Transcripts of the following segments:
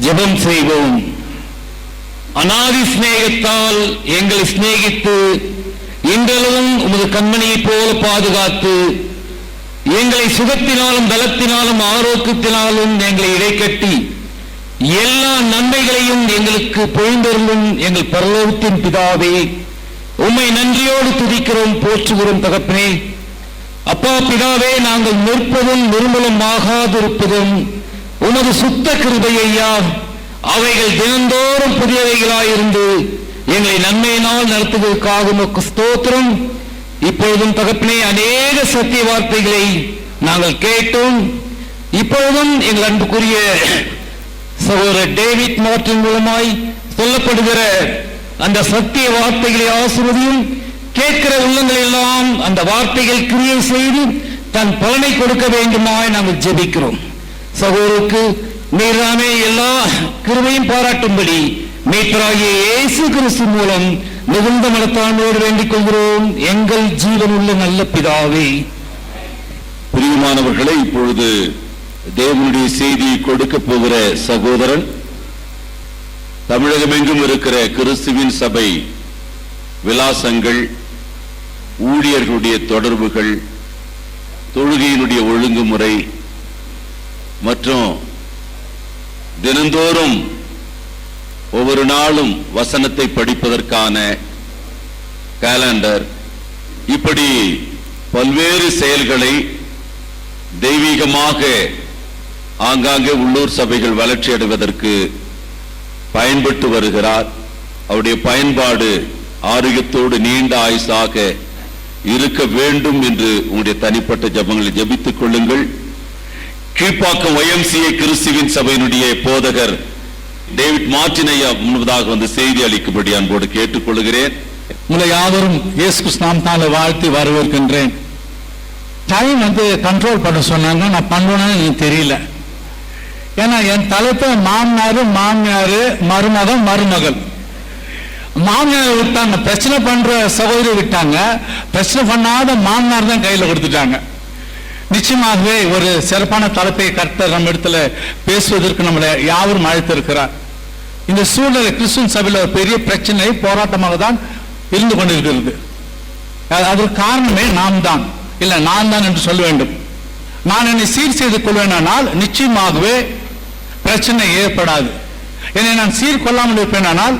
ஜெபம் செய்வோம். அநாதி சிநேகத்தால் எங்களை சிநேகித்து இன்றளவும் உமது கண்மணியை போல பாதுகாத்து எங்களை சுகத்தினாலும் பலத்தினாலும் ஆரோக்கியத்தினாலும் எங்களை இடைக்கட்டி எல்லா நன்மைகளையும் எங்களுக்கு பொழிந்தருளும் எங்கள் பரலோகத்தின் பிதாவே, உம்மை நன்றியோடு துதிக்கிறோம், போற்றுகிறோம். தகப்பனே, அப்பா பிதாவே, நாங்கள் நிற்பதும் நிர்மலம் ஆகாதிருப்பதும் உமது சுத்த கிருபையா. அவைகள் தினந்தோறும் புதியவைகளாயிருந்து எங்களை நன்மையினால் நடத்துவதற்காக உமக்கு ஸ்தோத்திரம். இப்பொழுதும் தகப்பனே, அநேக சத்திய வார்த்தைகளை நாங்கள் கேட்டோம். இப்பொழுதும் எங்கள் அன்புக்குரிய சகோதரர் டேவிட் மார்ட்டின் மூலமாய் சொல்லப்படுகிற அந்த சத்திய வார்த்தைகளை ஆசிர்வதியும். கேட்கிற உள்ளங்கள் எல்லாம் அந்த வார்த்தைகள் கிரியை செய்து தன் பலனை கொடுக்க வேண்டுமாய் நாங்கள் ஜெபிக்கிறோம். சகோதரருக்கு நீராமே எல்லா கிருபையும் பாராட்டும்படி மீட்பராகிய இயேசு கிறிஸ்து மூலம் மிகுந்த மனத்தாழ்மையோடு வேண்டிக் கொள்கிறோம், எங்கள் ஜீவனுள்ள நல்ல பிதாவே. பிரியமானவர்களை, இப்பொழுது தேவனுடைய செய்தியை கொடுக்க போகிற சகோதரன் தமிழகமெங்கும் இருக்கிற கிறிஸ்துவின் சபை விலாசங்கள், ஊழியர்களுடைய தொடர்புகள், தொழுகையினுடைய ஒழுங்குமுறை மற்றும் தினந்தோறும் ஒவ்வொரு நாளும் வசனத்தை படிப்பதற்கான காலண்டர், இப்படி பல்வேறு செயல்களை தெய்வீகமாக ஆங்காங்கே உள்ளூர் சபைகள் வளர்ச்சி அடைவதற்கு பயன்பட்டு வருகிறார். அவருடைய பயன்பாடு ஆரோக்கியத்தோடு நீண்ட ஆயுசாக இருக்க வேண்டும் என்று உங்களுடைய தனிப்பட்ட ஜபங்களை ஜபித்துக் கொள்ளுங்கள். கீழ்ப்பாக்கம் YMCA கிறிஸ்துவின் சபையினுடைய போதகர் டேவிட் மார்ட்டினையா முன்பதாக வந்து செய்தி அளிக்கும்படி அன்போடு கேட்டுக்கொள்கிறேன். உங்களை யாவரும் இயேசு கிறிஸ்து நாமத்தால வாழ்த்தி வரவேற்கின்றேன். டைம் வந்து கண்ட்ரோல் பண்ண சொன்னாங்க, நான் பண்ணுவேன்னு எனக்கு தெரியல. ஏன்னா என் தலைப்பை மாமனாரு மாமியாரு மருமகன் மருமகள். மாமியார் விட்டாங்க, பிரச்சனை பண்ற சகோதரி விட்டாங்க, பிரச்சனை பண்ணாத மாமனார் தான் கையில கொடுத்துட்டாங்க. நிச்சயமாகவே ஒரு சிறப்பான தலைப்பை கர்த்தர் நம்ம இடத்துல பேசுவதற்கு நம்மளை யாவரும் அழைத்திருக்கிறார். இந்த சூழ்நிலை கிறிஸ்துவின் சபையில் ஒரு பெரிய பிரச்சனை போராட்டமாக தான் இருந்து கொண்டிருக்கிறது. அதற்கு காரணமே நாம் தான், இல்லை நான் தான் என்று சொல்ல வேண்டும். நான் என்னை சீர் செய்து கொள்வேனால் நிச்சயமாகவே பிரச்சனை ஏற்படாது. என்னை நான் சீர் கொள்ளாமல் இருப்பேனால்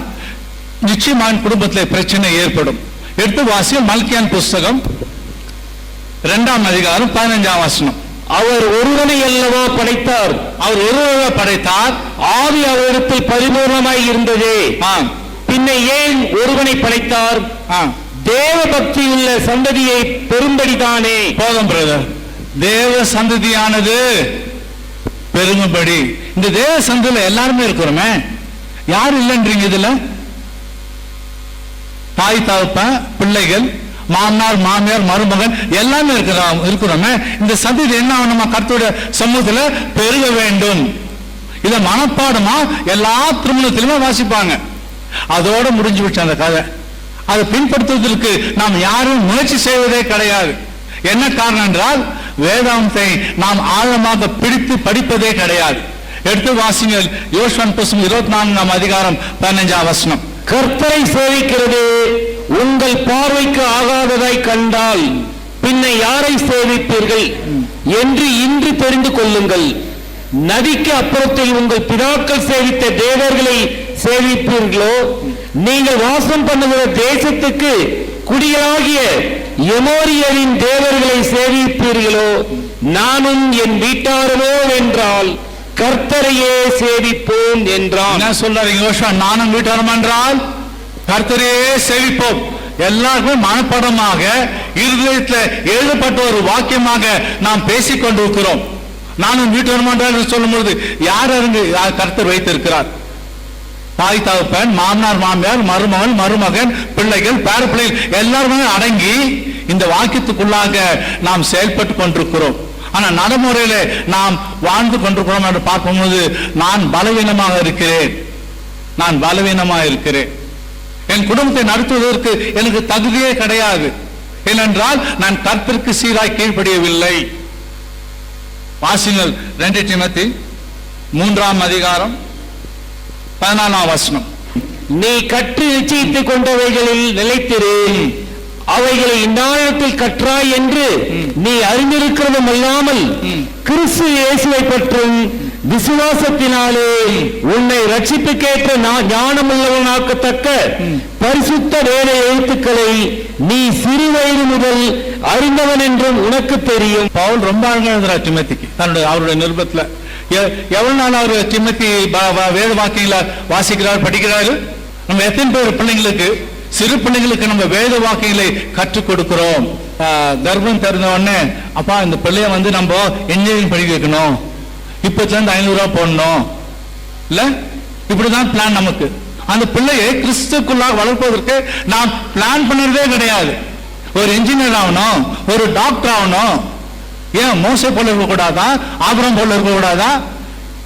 நிச்சயமாக குடும்பத்தில் பிரச்சனை ஏற்படும். எடுத்து வாசியம் மல்கியான் புஸ்தகம் 2ஆம் அதிகாரம் 15ஆம் வசனம். அவர் ஒருவனை அல்லவா படைத்தார், அவர் ஒருவரை படைத்தார், ஆவி அவரிடத்தில் பரிபூர்ணமாய் இருந்ததே, பின்ன ஏன் ஒருவனை படைத்தார்? தேவ பக்தி உள்ள சந்ததியை பெரும்படிதானே. போதும் பிரதர், தேவ சந்ததியானது பெருங்கும்படி. இந்த தேவ சந்ததியில எல்லாருமே இருக்கிறோமே, யார் இல்லைன்றீங்க? இதுல தாய் தகப்பன் பிள்ளைகள் மாமனார் மாமியார் மருமகன் எல்லாமே இருக்கிறோமே. இந்த சந்ததி என்ன நம்ம கர்த்தருடைய சமூகத்துல பெருக வேண்டும். இத மனப்பாடமா எல்லா திருமணத்திலுமே வாசிப்பாங்க. அதோட முடிஞ்சு விட்டு அந்த கதை. அதை பின்பற்றுவதற்கு நாம் யாரும் முயற்சி செய்வதே கிடையாது. என்ன காரணம் என்றால் வேதாந்தத்தை நாம் ஆழமாக பிடித்து படிப்பதே கிடையாது. எடுத்து வாசிங்கள் யோசுவா புஸ்தகம் 24ஆம் அதிகாரம் 15ஆம் வசனம். கர்த்தரை சேவிக்கிறது உங்கள் பார்வைக்கு ஆகாததாய் கண்டால் பின்ன யாரை சேவிப்பீர்கள் என்று இன்று தெரிந்து கொள்ளுங்கள். நதிக்கு அப்புறத்தில் உங்கள் பிதாக்கள் சேவித்த தேவர்களை சேவிப்பீர்களோ, நீங்கள் வாசம் பண்ணுகிற தேசத்துக்கு குடிகளாகிய எமோரியரின் தேவர்களை சேவிப்பீர்களோ, நானும் என் வீட்டாரனோ என்றால் கர்த்தரையே சேவிப்போம் என்றான். என்ன சொல்றாரு யோசுவா? நானும் வீட்டாரம் என்றால் கர்த்தரையே சேவிப்போம். எல்லாருமே மனப்படமாக இருதயத்தில் எழுதப்பட்ட ஒரு வாக்கியமாக நாம் பேசிக் கொண்டிருக்கிறோம். நானும் வீட்டாரம் என்றால் சொல்லும் பொழுது யார் அங்கு கர்த்தர் வைத்திருக்கிறார்? தாய் தகப்பன், மாமனார் மாமியார், மருமகன் மருமகன், பிள்ளைகள் பேர பிள்ளைகள் எல்லாருமே அடங்கி இந்த வாக்கியத்துக்குள்ளாக நாம் செயல்பட்டு கொண்டிருக்கிறோம். ஆனா நடைமுறையில நாம் வாழ்ந்து கொண்டிருக்கிறோம் என்று பார்க்கும்போது நான் பலவீனமாக இருக்கிறேன். நான் பலவீனமாக இருக்கிறேன். என் குடும்பத்தை நடத்துவதற்கு எனக்கு தகுதியே கிடையாது. ஏனென்றால் நான் கர்த்தருக்கு சீராய் கீழ்ப்படியவில்லை. வாசிங்கள் 2 தீமோத்தேயு 3ஆம் அதிகாரம் 14ஆம் வசனம். நீ கற்று நிச்சயித்துக் கொண்டவைகளில் நிலைத்திரு, அவைகளை இந்நாளத்தில் கற்றாய் என்று நீ அறிந்திருக்கிறதும் அல்லாமல் கிறிஸ்து இயேசுவை பற்றும் விசுவாசத்தினாலே உன்னை ரட்சிப்புக்கேற்ற ஞானமுள்ளவனாக்கத்தக்க பரிசுத்த வேத எழுத்துக்களை நீ சிறு வயது முதல் அறிந்தவன் என்றும் உனக்கு தெரியும். பவுல் ரொம்ப அழகா எழுதுறார் திமோத்திக்கு அவருடைய நிருபத்துல. எவ்வளவு நாள் அவர் திமோத்தி வேத வாக்கியங்களை வாசிக்கிறார், படிக்கிறாரு. நம்ம எத்தனை பேர் பிள்ளைங்களுக்கு, சிறு பிள்ளைங்களுக்கு நம்ம வேத வாக்கியங்களை கற்றுக் கொடுக்கிறோம். கர்ப்பம் திறந்த உடனே அப்பா இந்த பிள்ளைய நம்ம இன்ஜினியரிங் படிக்க வைக்கணும், இப்பத்துல இருந்து 500 ரூபாய் போடணும் இல்ல, இப்படிதான் பிளான் நமக்கு. அந்த பிள்ளையை கிறிஸ்துக்குள்ளாக வளர்ப்பதற்கு நாம் பிளான் பண்ணதே கிடையாது. ஒரு இன்ஜினியர் ஆகணும், ஒரு டாக்டர் ஆகணும். ஏன் மோசே போல இருக்க கூடாதா, ஆபிரகாம் போல இருக்க கூடாதா?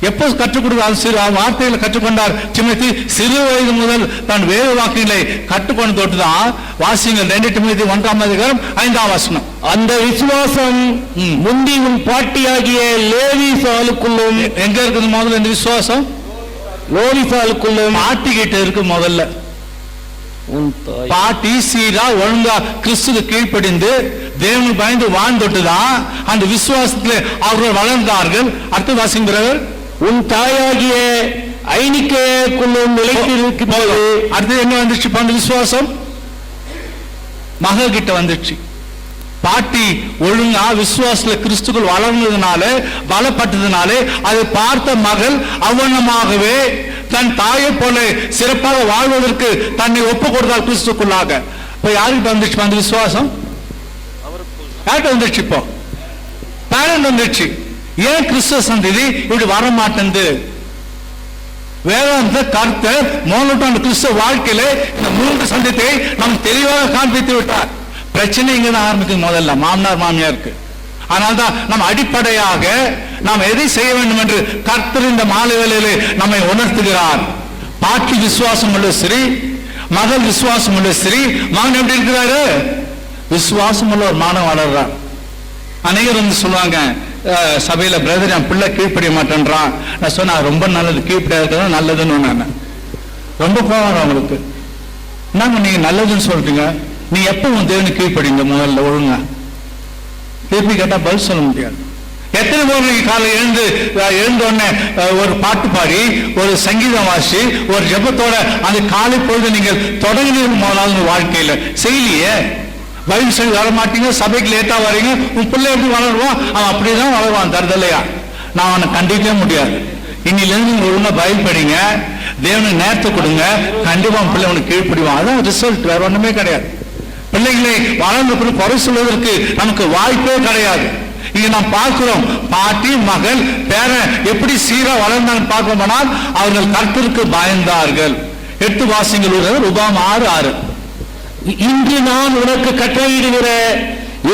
எப்போ கற்றுக் கொடுக்க சிறு வார்த்தைகளை கற்றுக்கொண்டார் திமோத்தி? சிறு வயது முதல் தான் வேத வாக்கியங்களை கற்றுக்கொண்டு தொட்டுதான். வாசிங்கள் 2 திமோத்தி 1ஆம் அதிகாரம் 5ஆம் வசனம். அந்த விசுவாசம் முந்தி உன் பாட்டியாகிய லேவி சாலுக்குள்ளும். எங்க இருக்குது முதல்ல இந்த விசுவாசம்? லோவி சாலுக்குள்ளும். பாட்டி கிட்ட இருக்கு முதல்ல. பாட்டி சீரா ஒழுங்கா கிறிஸ்துக்கு கீழ்ப்படிந்து தேவனுக்கு பயந்து வாழ்ந்துட்டுதான் அந்த விசுவாசத்துல அவர்கள் வளர்ந்தார்கள். அடுத்து வாசிக்கிறவர், உன் தாயாகிய ஐனிக்கேக்குள்ளும் நிலைத்திருக்கிறது. அடுத்து என்ன வந்துச்சு? அந்த விசுவாசம் மக கிட்ட வந்துச்சு. பாட்டி ஒழுங்கா விசுவாசத்துல கிறிஸ்துக்குள் வளர்ந்ததுனால, பலப்பட்டதுனாலே அதை பார்த்த மகள் அவனமாகவே தன் தாயை போல சிறப்பாக வாழ்வதற்கு தன்னை ஒப்பு கொடுத்தால் கிறிஸ்துக்குள்ளாக. இப்ப யாருக்கு வந்துச்சு அந்த விசுவாசம்? யார்கிட்ட வந்துச்சு? இப்போ பேரண்ட் வந்துச்சு. ஏன் கிறிஸ்துவ சந்ததி இப்படி வர மாட்டேங்குது? வேதாந்த கருத்தை மோனோட்டான கிறிஸ்துவ வாழ்க்கையில இந்த 3 சந்ததியை நாம் தெளிவாக காண்பித்து விட்டார். பிரச்சனை இங்கதான் ஆரம்பிக்குது. முதல்ல மாமனார் மாமியாருக்கு. அதனால்தான் நம்ம அடிப்படையாக நாம் எதை செய்ய வேண்டும் என்று கர்த்தர் இந்த மாலை வேளையிலே நம்மை உணர்த்துகிறார். பாட்டி விசுவாசம் உள்ள ஸ்ரீ, மகள் விசுவாசம் உள்ள ஸ்ரீ. மகன் எப்படி இருக்கிறாரு? விசுவாசம் உள்ள ஒரு மாணவன் வளர்றார். அநேகர் வந்து சொல்லுவாங்க சபையில, பிரதர் என் பிள்ளை கீழ்ப்படிய மாட்டேன்றான். நான் சொன்னா ரொம்ப நல்லது, கீழ்ப்படியா இருக்கிறது நல்லதுன்னு. நான் ரொம்ப கோவம் அவங்களுக்கு. என்னங்க நீங்க நல்லதுன்னு சொல்றீங்க? நீ எப்ப உன் தேவனுக்கு கீழ்ப்படிங்க முதல்ல ஒழுங்கா? திருப்பி கேட்டா பதில் சொல்ல முடியாது. எத்தனை பேர் காலை எழுந்தோடனே ஒரு பாட்டு பாடி, ஒரு சங்கீதம் வாசி, ஒரு ஜெபத்தோட அந்த காலை பொழுது நீங்கள் தொடங்கினீங்க முதலாவது வாழ்க்கையில செய்யலையே. பைபிள் சொல்லி வர மாட்டீங்க, சபைக்கு லேட்டா வரீங்க, உன் பிள்ளை எப்படி வளருவான்? அவன் அப்படிதான் வளருவான் தருதலையா. நான் அவனை கண்டிக்கவே முடியாது. இன்னிலிருந்து நீங்க ஒழுங்கா பைபிள் படிங்க, தேவனுக்கு நேரத்தை கொடுங்க, கண்டிப்பா உன் பிள்ளை உனக்கு கீழ்ப்படிவான். அதான் ரிசல்ட், வேற ஒண்ணுமே கிடையாது. பிள்ளைகளை வளர்ந்த பிறகு குறை சொல்வதற்கு நமக்கு வாய்ப்பே கிடையாது. இங்க நாம் பார்க்கிறோம், பாட்டி மகள் பேரன் எப்படி சீரா வளர்ந்தாங்க பார்க்கணும்னால் அவர்கள் கர்த்தருக்கு பயந்தார்கள். 8 வாசிங்கள் உபாகம் 6:6. இன்று நான் உனக்கு கட்டளையிடுகிற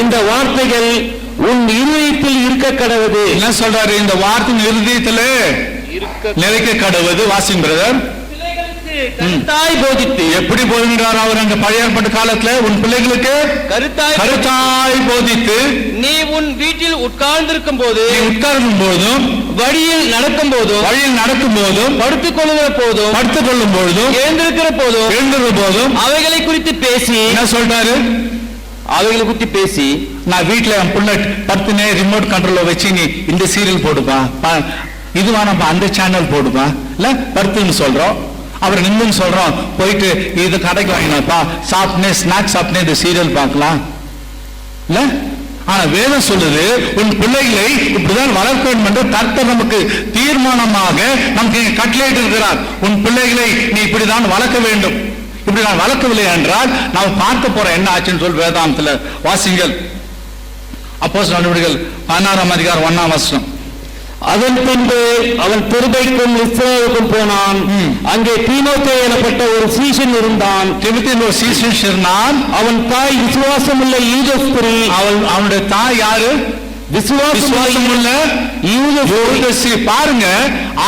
இந்த வார்த்தைகள் உன் இருதயத்தில் இருக்க கடவுது. என்ன சொல்றாரு? இந்த வார்த்தை இருதயத்திலே நிலைக்க கடவுது. Washing brother. கருத்தாய் போதித்து. எப்படி போதிக்கிறார் அவர் அங்க பழைய ஏற்பாட்டு காலத்துல? உன் பிள்ளைகளுக்கு கருத்தாய் போதித்து. நீ உன் வீட்டில் உட்கார்ந்திருக்கும் போது, உட்கார்ந்தும் போதும், வழியில் நடக்கும் போதும், படுத்துக் கொள்ளும் போதும், எழுந்திருக்கிற போதும் அவைகளை குறித்து பேசி. என்ன சொல்றாரு? அவைகளை குறித்து பேசி, நான் வீட்டுல என் பிள்ளை படுத்துனே ரிமோட் கண்ட்ரோல வச்சு நீ இந்த சீரியல் போடுப்பா, இதுவா நம்ம அந்த சேனல் போடுப்பா, இல்ல படுத்துன்னு சொல்றோம். அப்புறம் நின்று சொல்றோம், போயிட்டு இது கடைக்கு வாங்கினாப்பா, சாப்பிட்டே ஸ்நாக்ஸ் சாப்பிட்டே இந்த சீரியல் பார்க்கலாம் இல்ல. ஆனா வேதம் சொல்லுது, உன் பிள்ளைகளை இப்படிதான் வளர்க்க வேண்டும் என்று கர்த்தர் நமக்கு தீர்மானமாக நமக்கு கட்டளையிட்டு இருக்கிறார். உன் பிள்ளைகளை நீ இப்படிதான் வளர்க்க வேண்டும். இப்படி நான் வளர்க்கவில்லை என்றால் நாம் பார்க்க போற என்ன ஆச்சுன்னு சொல்லி வேதாந்தத்துல வாசிங்கள். அப்போஸ்தலர் நடவடிக்கைகள் 16ஆம் அதிகாரம் 1ஆம் வசனம். அதன் பின்பு அவன் பெருபைக்கும் இஸ்ரவேலுக்கும் போனான். அங்கே தீமோத்தேயு எனப்பட்ட ஒரு சீஷன் இருந்தான். திமுத்தின் ஒரு சீஷன் இருந்தான். அவன் தாய் விசுவாசம் உள்ள யூத ஸ்திரீ. அவனுடைய தாய் யாரு? விசுவாசம் உள்ள யூத ஸ்திரீ. பாருங்க,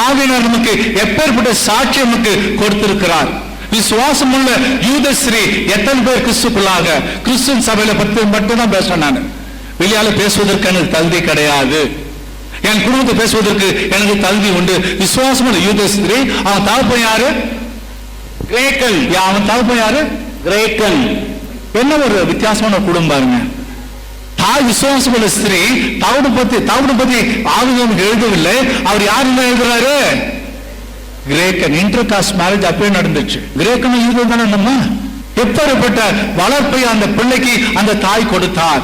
ஆவியானவர் நமக்கு எப்பேற்பட்ட சாட்சி நமக்கு கொடுத்திருக்கிறார். விசுவாசம் உள்ள யூத ஸ்திரீ. எத்தனை பேர் கிறிஸ்துக்குள்ளாக? கிறிஸ்துவின் சபையில பற்றி மட்டும் தான் பேசுறேன். நான் வெளியால பேசுவதற்கு எனக்கு தகுதி கிடையாது. என் குடும்பத்தை பேசுவதற்கு எனக்கு தகுதி உண்டு. விசுவாசமான யூத ஸ்திரீ. அவன் தகப்பன் யாரு? கிரேக்கன். அவன் தகப்பன் யாரு? கிரேக்கன். என்ன ஒரு வித்தியாசமான குடும்பம் பாருங்க. தாய் விசுவாசமான ஸ்திரீ. தவிடு பத்தி ஆவியம் எழுதவில்லை. அவர் யாரு எழுதுறாரு? கிரேக்கன். இன்டர் காஸ்ட் மேரேஜ் அப்பவே நடந்துச்சு. கிரேக்கன் யூதம் தானே. நம்ம எப்பேற்பட்ட வளர்ப்பை அந்த பிள்ளைக்கு அந்த தாய் கொடுத்தார்.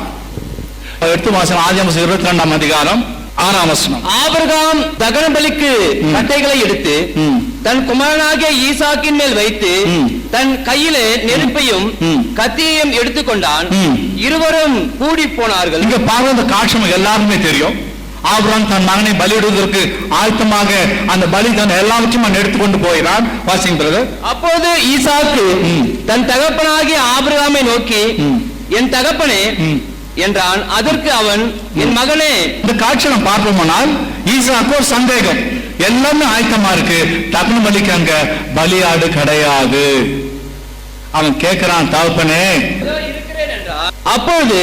எடுத்து வாசனம் ஆதியாகமம் 22ஆம் அதிகாரம் 6ஆம் வசனம். ஆபிரகாம் தகன பலிக்கு கட்டைகளை எடுத்து தன் குமாரனாகிய ஈசாக்கின் மேல் வைத்து தன் கையிலே நெருப்பையும் கத்தியையும் எடுத்துக்கொண்டான். இருவரும் கூடி போனார்கள். இங்க பாருங்க, அந்த காட்சி எல்லாருமே தெரியும். ஆபிரகாம் தன் மகனை பலியிடுவதற்கு ஆயத்தமாக அந்த பலி தன் எல்லாவற்றையும் எடுத்துக்கொண்டு போகிறான். வாசிங்க. அப்போது ஈசாக்கு தன் தகப்பனாகிய ஆபிரகாமை நோக்கி, என் தகப்பனே என்றான். அதற்கு அவன், என் மகனே. இந்த காட்சி நாம் பார்ப்போமானால் ஈசாக்கு ஒரு சந்தேகம். எல்லாமே ஆயத்தமா இருக்கு, தகன பலிக்கு அங்க பலியாடு கிடையாது. அவன் கேட்கிறான், தகப்பனே. அப்போது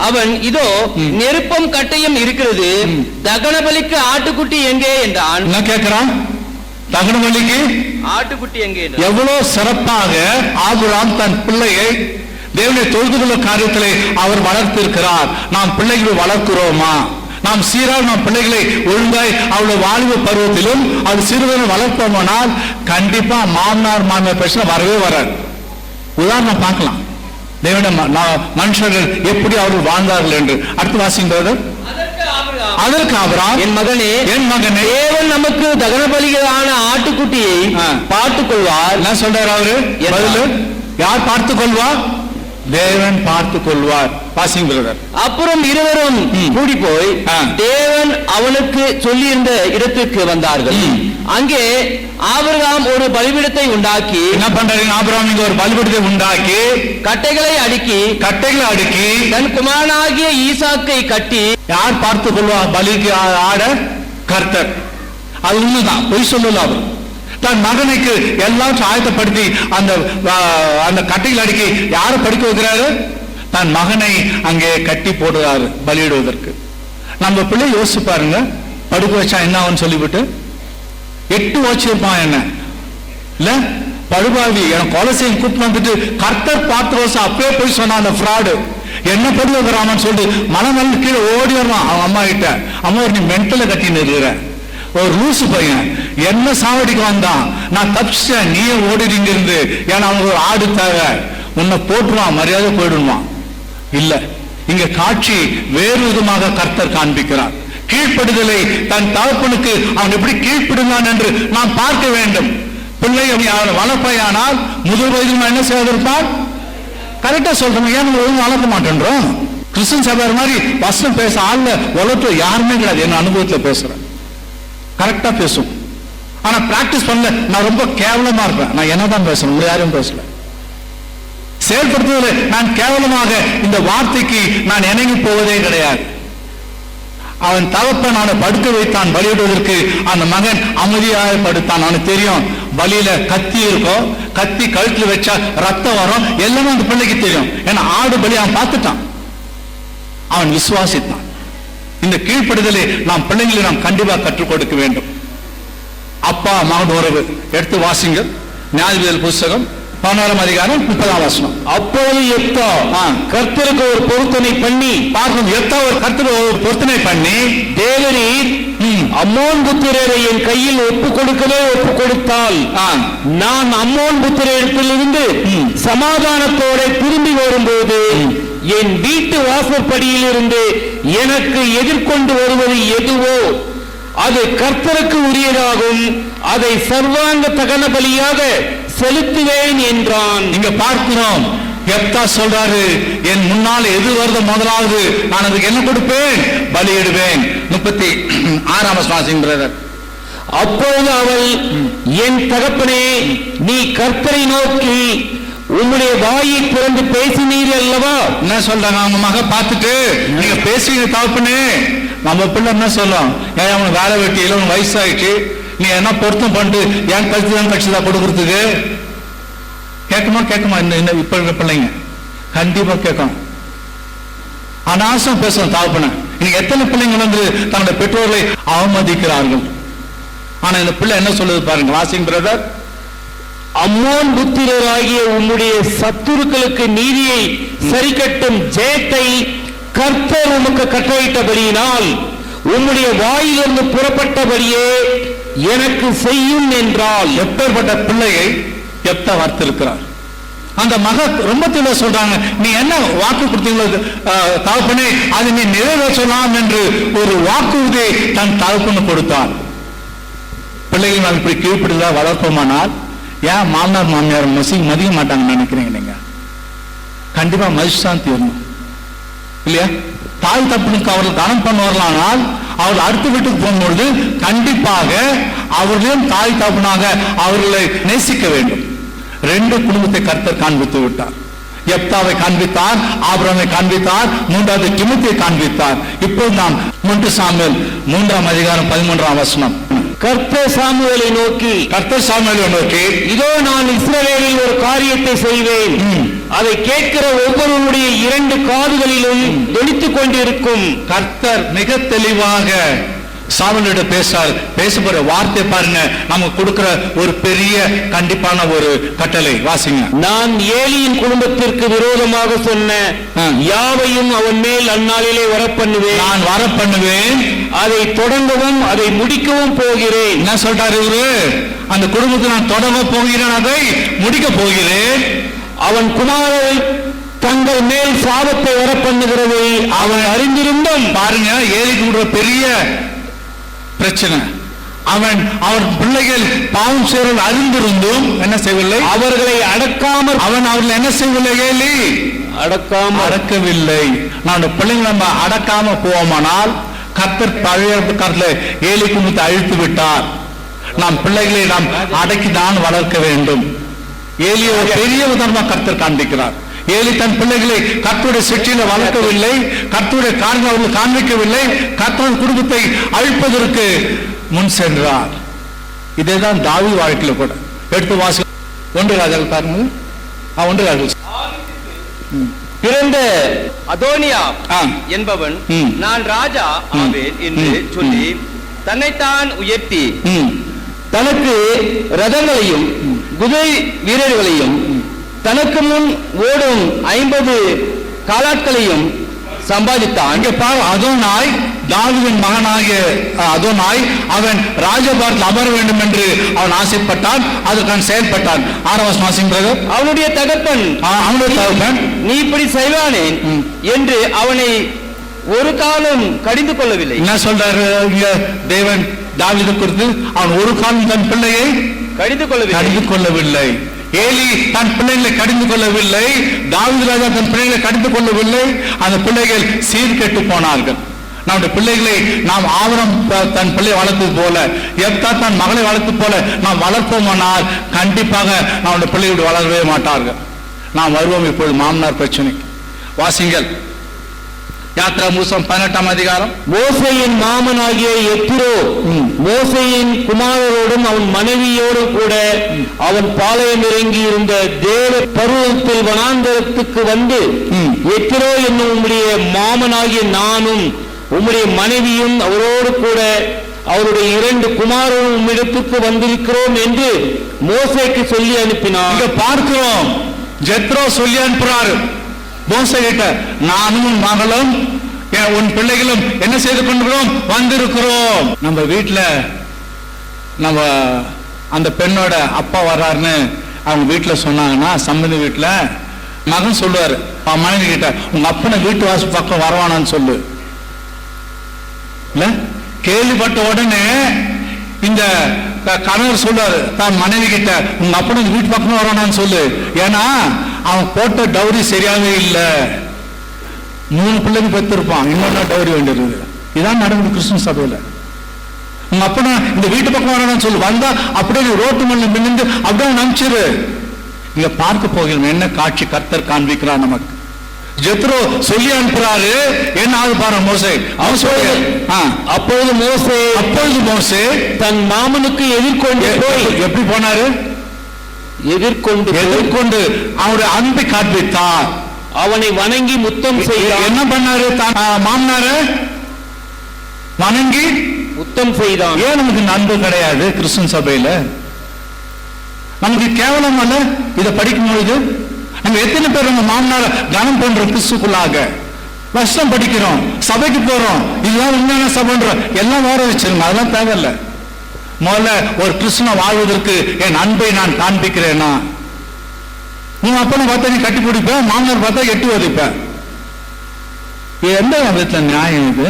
அவன், இதோ நெருப்பும் கட்டையும் இருக்கிறது, தகன பலிக்கு ஆட்டுக்குட்டி எங்கே என்றான். என்ன கேட்கிறான்? தகன பலிக்கு ஆட்டுக்குட்டி எங்கே? எவ்வளவு சிறப்பாக ஆபிரகாம் தன் பிள்ளையை தேவனை தொழுது கொள்ள காரியத்திலே அவர் வளர்த்திருக்கிறார். நாம் பிள்ளைகளை வளர்க்கிறோமா? நாம் சீராக நம் பிள்ளைகளை ஒழுங்காய் அவருடைய வாலிப பருவத்திலும் அவர் சிறுவனை வளர்ப்போமானால் கண்டிப்பா மாமனார் மாமியார் பிரச்சனை வரவே வராது. உதாரணம் பார்க்கலாம். தேவனுடைய மனுஷர்கள் எப்படி அவர்கள் வாழ்ந்தார்கள் என்று. அடுத்து வாசிங்க. அதற்கு ஆபிரகாம், என் மகனே, தேவன் நமக்கு தகன பலிகளான ஆட்டுக்குட்டியை பார்த்துக் கொள்வார். என்ன சொல்றார் அவரு? யார் பார்த்துக் கொள்வார்? தேவன் பார்த்துக் கொள்வார். அப்புறம் இருவரும் கூடி போய் தேவன் அவனுக்கு சொல்லியிருந்த இடத்திற்கு வந்தார்கள். அங்கே ஆபிரகாம் ஒரு பலிபீடத்தை உண்டாக்கி, என்ன பண்றாரு? ஆபிரகாம் இங்க ஒரு பலிபீடத்தை உண்டாக்கி கட்டைகளை அடுக்கி தன் குமாரனாகிய ஈசாக்கை கட்டி. யார் பார்த்துக் கொள்வார் பலிக்கு ஆட? கர்த்தர். அது உண்மைதான், பொய் சொல்லல. அவர் தன் மகனுக்கு எல்லாத்தையும் ஆயத்தப்படுத்தி அந்த கட்டையில் அடுக்கி யாரை படிக்க வைக்கிறாரு? தன் மகனை அங்கே கட்டி போடுறாரு பலியிடுவதற்கு. நம்ம பிள்ளை யோசிச்சு பாருங்க, படுக்க வச்சா என்ன ஆகும்னு சொல்லிவிட்டு 8 வச்சிருப்பான். என்ன இல்ல படுபாவி என் கொலைசையும் கூப்பிட்டு வந்துட்டு கர்த்தர் பார்த்து வருஷம் அப்பவே போய் சொன்னான் அந்த ஃப்ராடு. என்ன படுக்க வைக்கிறான்னு சொல்லிட்டு மனம் கீழே ஓடி வருவான் அவன் அம்மா கிட்ட. அம்மா நீ மென்டல கட்டின்னு இருக்கிற ஒரு லூசு பையன், என்ன சாவடிக்கு வந்தான், நான் தப்பிச்சேன், நீயே ஓடிங்க இருந்து. ஏன்னா அவங்க ஒரு ஆடு தேவை, உன்னை போட்டுருவான், மரியாதை போயிடுவான். இல்ல, இங்க காட்சி வேறு விதமாக கர்த்தர் காண்பிக்கிறார். கீழ்ப்படுதலை தன் தகப்பனுக்கு அவன் எப்படி கீழ்ப்படுகிறான் என்று நாம் பார்க்க வேண்டும். பிள்ளை வளர்ப்பையானால் முதல் வயதில் என்ன செய்திருப்பான்? கரெக்டா சொல்றோம். ஏன் வளர்க்க மாட்டேன்றோம்? கிறிஸ்தன் சபையார் மாதிரி வசனம் பேச ஆள்ல உலகத்துல யாருமே கிடையாது. என்ன அனுபவத்துல பேசுறேன், கரெக்டா பேசும். ஆனா பிராக்டிஸ் பண்ணல, நான் ரொம்ப கேவலமா இருப்பேன். நான் என்னதான் பேசணும், யாரும் பேசல. செயல்படுத்துவதில் நான் கேவலமாக இந்த வார்த்தைக்கு நான் இணங்கி போவதே கிடையாது. அவன் தகப்பன் அவனை படுக்க வைத்தான் பலியிடுவதற்கு. அந்த மகன் அமைதியாக படுத்தான். அவனுக்கு தெரியும் பலியில கத்தி இருக்கும், கத்தி கழுத்துல வச்சா ரத்தம் வரும், எல்லாமே அந்த பிள்ளைக்கு தெரியும். ஏன்னா ஆடு பலி அவன் பார்த்துட்டான். அவன் விசுவாசித்தான். இந்த கீழ்ப்படுதலை நாம் பிள்ளைங்களை நாம் கண்டிப்பா கற்றுக் கொடுக்க வேண்டும். அப்பா மகன் உறவு எடுத்து வாசிங்க. நியாயாதிபதிகள் புஸ்தகம் 11ஆம் அதிகாரம் 30ஆம் வசனம். அப்போது எப்தா கர்த்தருக்கு ஒரு பொருத்தனை பண்ணி, பார்க்கும் எப்தா ஒரு கர்த்தருக்கு ஒரு பொருத்தனை பண்ணி, தேவரீர் அம்மோன் புத்திரரை என் கையில் ஒப்பு கொடுத்தால் நான் அம்மோன் புத்திரத்திலிருந்து சமாதானத்தோட திரும்பி வரும்போது என் வீட்டு வாசற்படியில் இருந்து எனக்கு எதிர்கொண்டு வருவது எதுவோ அது கர்த்தருக்கு உரியதாகும், அதை சர்வாங்க தகன பலியாக செலுத்துவேன் என்றான். இங்க பார்க்கிறோம், எப்தா சொல்றாரு, என் முன்னால் எது வருது முதலாவது நான் அதுக்கு என்ன கொடுப்பேன்? பலியிடுவேன். 36ஆம் வசனம். அப்போது அவள், என் தகப்பனே, நீ கர்த்தரை நோக்கி உம்முடைய வாயை திறந்து பேசினீர் அல்லவா? என்ன சொல்றாங்க அவங்க மக பார்த்துட்டு, நீங்க பேசுவீங்க தகப்பனே. நம்ம பிள்ளை என்ன சொல்லும்? ஏன் அவனுக்கு வேலை வெட்டியில உனக்கு வயசாயிடுச்சு, நீ என்ன பொருத்தம் பண்ணிட்டு என் கட்சி தான் கட்சி தான் கொடுக்கறதுக்கு கேட்குமா? இப்ப இருக்கிற பிள்ளைங்க கண்டிப்பா கேட்கணும். அனாவசியம் பேசணும் தகப்பன. இன்னைக்கு எத்தனை பிள்ளைங்க வந்து தங்களுடைய பெற்றோர்களை அவமதிக்கிறார்கள். ஆனா இந்த பிள்ளை என்ன சொல்லுது பாருங்க, வாசிங் பிரதர். அம்மோன் புத்திரராகிய உம்முடைய சத்துருக்களுக்கு நீதியை சரிக்கட்டும் ஜெயத்தை கர்த்தர் உமக்கு கட்டளையிட்டபடியினால் உம்முடைய வாயிலிருந்து புறப்பட்டபடியே எனக்கு செய்யும் என்றால். எப்பேற்பட்ட பிள்ளையை எப்தா வார்த்திருக்கிறார். அந்த மக ரொம்ப தெளிவா சொல்றாங்க, நீ என்ன வாக்கு கொடுத்தீங்களோ தகப்பனே அதை நீ நிறைவேற்றலாம் என்று ஒரு வாக்குறுதியை தன் தகப்பனு கொடுத்தார். பிள்ளைகள் நான் இப்படி கீழ்ப்படுதா வளர்ப்போமானால் ஏன் மாமனார் மாமியார் மதிக்க மாட்டாங்கன்னு நினைக்கிறீங்க நீங்க? கண்டிப்பா மதிச்சுதான் தீரணும் இல்லையா? தாய் தப்பனுக்கு அவர்கள் கனம் பண்ணுவார்களானால் அவர்கள் அடுத்த வீட்டுக்கு போகும்பொழுது கண்டிப்பாக அவர்களையும் தாய் தப்பனாக அவர்களை நேசிக்க வேண்டும். ரெண்டு குடும்பத்தை கர்த்தர் காண்பித்து விட்டார். எப்தாவை காண்பித்தார், ஆபிரகாமை காண்பித்தார், மூன்றாவது திமோத்தேயை காண்பித்தார். இப்போது நாம் 1 சாமுவேல் 3ஆம் அதிகாரம் 13ஆம் வசனம். கர்த்தர் சாமுவேலை நோக்கி இதோ நான் இஸ்ரவேலில் ஒரு காரியத்தை செய்வேன், அதை கேட்கிற ஒவ்வொருவருடைய 2 காதுகளிலும் தொனித்துக் கொண்டிருக்கும். கர்த்தர் மிக தெளிவாக சாமுவேலிடம் பேசப்படுற வார்த்தை பாருங்க, நமக்கு கொடுக்கிற ஒரு பெரிய கண்டிப்பான ஒரு கட்டளை. வாசிங்க. நான் ஏலியின் குடும்பத்திற்கு விரோதமாக சொன்ன யாவையும் அவன் மேல் அந்நாளிலே நான் வரப்பண்ணுவேன், அதை தொடங்கவும் அதை முடிக்கவும் போகிறேன். என்ன சொல்றாரு இவரு? அந்த குடும்பத்தை நான் தொடங்க போகிறேன், அதை முடிக்க போகிறேன். அவன் குமாரரை தங்கள் மேல் சாபத்தை வரப்பண்ணுகிறதை அவன் அறிந்திருந்தும், பாருங்க ஏலிக்கு பெரிய பிரச்சனை. அவர் பிள்ளைகள் பாவம் செய்வர்கள் அறிந்திருந்தும் என்ன செய்யவில்லை? அவர்களை அடக்காமல் அவர்கள் என்ன செய்யவில்லை? ஏலி அடக்கவில்லை. நான் பிள்ளைங்களை நம்ம அடக்காம போவோமானால் கர்த்தர் பழைய காலத்துல ஏலி குடும்பத்தை அழித்து விட்டார். நாம் பிள்ளைகளை நாம் அடக்கி தான் வளர்க்க வேண்டும். ஏலியை ஒரு பெரிய உதாரணமா கர்த்தர் காண்பிக்கிறார். ஏலி தன் பிள்ளைகளை கர்த்தருடைய சிற்றில வளர்க்கவில்லை, கர்த்தருடைய காரியங்களை அவர்கள் காண்பிக்கவில்லை, கர்த்தருடைய குடும்பத்தை அழிப்பதற்கு முன் சென்றார். இதேதான் தாவீது வாழ்க்கையில கூட. எடுத்து வாசி 1 ராஜாக்கள் பாருங்க. 1 ராஜாக்கள். பிறந்த அதோனியா என்பவன் நான் ராஜா ஆவேன் என்று சொல்லி தன்னைத்தான் உயர்த்தி தனக்கு ரதங்களையும் குதிரை வீரர்களையும் தனக்கு முன் ஓடும் 50 காலாட்களையும் சம்பாதித்தான். இங்கே பாரு, அதோனாய் தாவீதின் மகனாகிய அதோனாய் அவன் ராஜபாரத்தில் அமர வேண்டும் என்று அவன் ஆசைப்பட்டான், அதற்கான செயல்பட்டான். 6ஆம் வசனம் பிரதர். அவனுடைய தகப்பன் நீ இப்படி செய்வானே என்று அவனை ஒரு காலம் கடிந்து கொள்ளவில்லை. என்ன சொல்றாரு இங்க தேவன் தாவீது குறித்து? அவன் ஒரு காலம் தன் பிள்ளையை கடிந்து கொள்ளவில்லை. ஏலி தன் பிள்ளைகளை கடிந்து கொள்ளவில்லை, தாவீது ராஜா தன் பிள்ளைகளை கடிந்து கொள்ளவில்லை. அந்த பிள்ளைகள் சீர்கெட்டு போனார்கள். நம்முடைய பிள்ளைகளை நாம் ஆவரம் தன் பிள்ளை வளர்த்தது போல, எப்தா தன் மகளை வளர்த்தது போல நாம் வளர்ப்போமானால் கண்டிப்பாக நம்முடைய பிள்ளைகள் வளரவே மாட்டார்கள். நாம் வருவோம் இப்பொழுது மாமனார் பிரச்சனை. வாசிங்கள். யாத்ரா மூசம் 18ஆம் அதிகாரம். மோசேயின் மாமனாகிய எத்திரோ மோசேயின் குமாரரோடும் அவன் மனைவியோடு கூட அவன் பாளையம் இறங்கி இருந்த தேவ பருவத்தில் வனாந்தரத்துக்கு வந்து, எத்திரோ என்னும் உம்முடைய மாமனாகிய நானும் உம்முடைய மனைவியும் அவரோடு கூட அவருடைய 2 குமாரரும் உம்மிடத்துக்கு வந்திருக்கிறோம் என்று மோசேக்கு சொல்லி அனுப்பினார். பார்க்கிறோம், ஜெத்ரோ சொல்லி அனுப்புறாரு மோசே கிட்ட, நானும் மகளும் உன் பிள்ளைகளும் என்ன செய்து கொண்டிருக்கிறோம்? வந்திருக்கிறோம். நம்ம வீட்டுல நம்ம அந்த பெண்ணோட அப்பா வர்றாருன்னு அவங்க வீட்டுல சொன்னாங்கன்னா, சம்பந்தி வீட்டுல மகன் சொல்லுவாரு அவன் மனைவி கிட்ட, உங்க அப்பனை வீட்டு வாசு பக்கம் வரவானான்னு சொல்லு. இல்ல கேள்விப்பட்ட உடனே இந்த கணவர் சொல்றாரு தான் மனைவி கிட்ட, உங்க அப்பனுக்கு வீட்டு பக்கம் வரவானான்னு சொல்லு. ஏன்னா அவன் போட்ட டவுரி சரியாவே இல்லை. 3 பிள்ளைங்க பெற்றிருப்பான், இன்னொன்னா டவுரி வேண்டியிருக்குது. இதான் நடந்தது கிறிஸ்துவ சபையில. உங்க அப்பனா இந்த வீட்டு பக்கம் வரணும்னு சொல்லு, வந்தா அப்படியே ரோட்டு மண்ணு மின்னு அப்படியே நம்பிச்சிரு. இங்க பார்க்க போகிறோம் என்ன காட்சி கர்த்தர் காண்பிக்கிறார் நமக்கு. ஜெத்ரோ சொல்லி அனுப்புறாரு. என்ன ஆகுது பாருங்க மோசே. அப்பொழுது மோசே தன் மாமனுக்கு எதிர்கொண்டு போய், எப்படி போனாரு? எதிர்கொண்டு அவருடைய அன்பை காண்பித்தார். அவனை வணங்கி முத்தம் செய்ய என்ன பண்ணாரு? மாமனாரு வணங்கி முத்தம் செய்தான். ஏன் நமக்கு அன்பு கிடையாது கிறிஸ்துவ சபையில? நமக்கு கேவலம் அல்ல இதை படிக்கும் பொழுது? நம்ம எத்தனை பேர் நம்ம மாமனார கனம் பண்றோம்? கிறிஸ்துக்குள்ளாக வருஷம் படிக்கிறோம், சபைக்கு போறோம், இதுதான் உண்மையான சபைன்ற எல்லாம் வேற வச்சிருங்க, அதெல்லாம் தேவையில்லை. முதல்ல ஒரு கிறிஸ்துவ வாழ்வதற்கு என் அன்பை நான் காண்பிக்கிறேன்னா, நீ அப்பனை பார்த்தா நீ கட்டி பிடிப்ப, மாமனார் பார்த்தா எட்டி ஒதிப்ப. எந்த விதத்துல நியாயம் இது?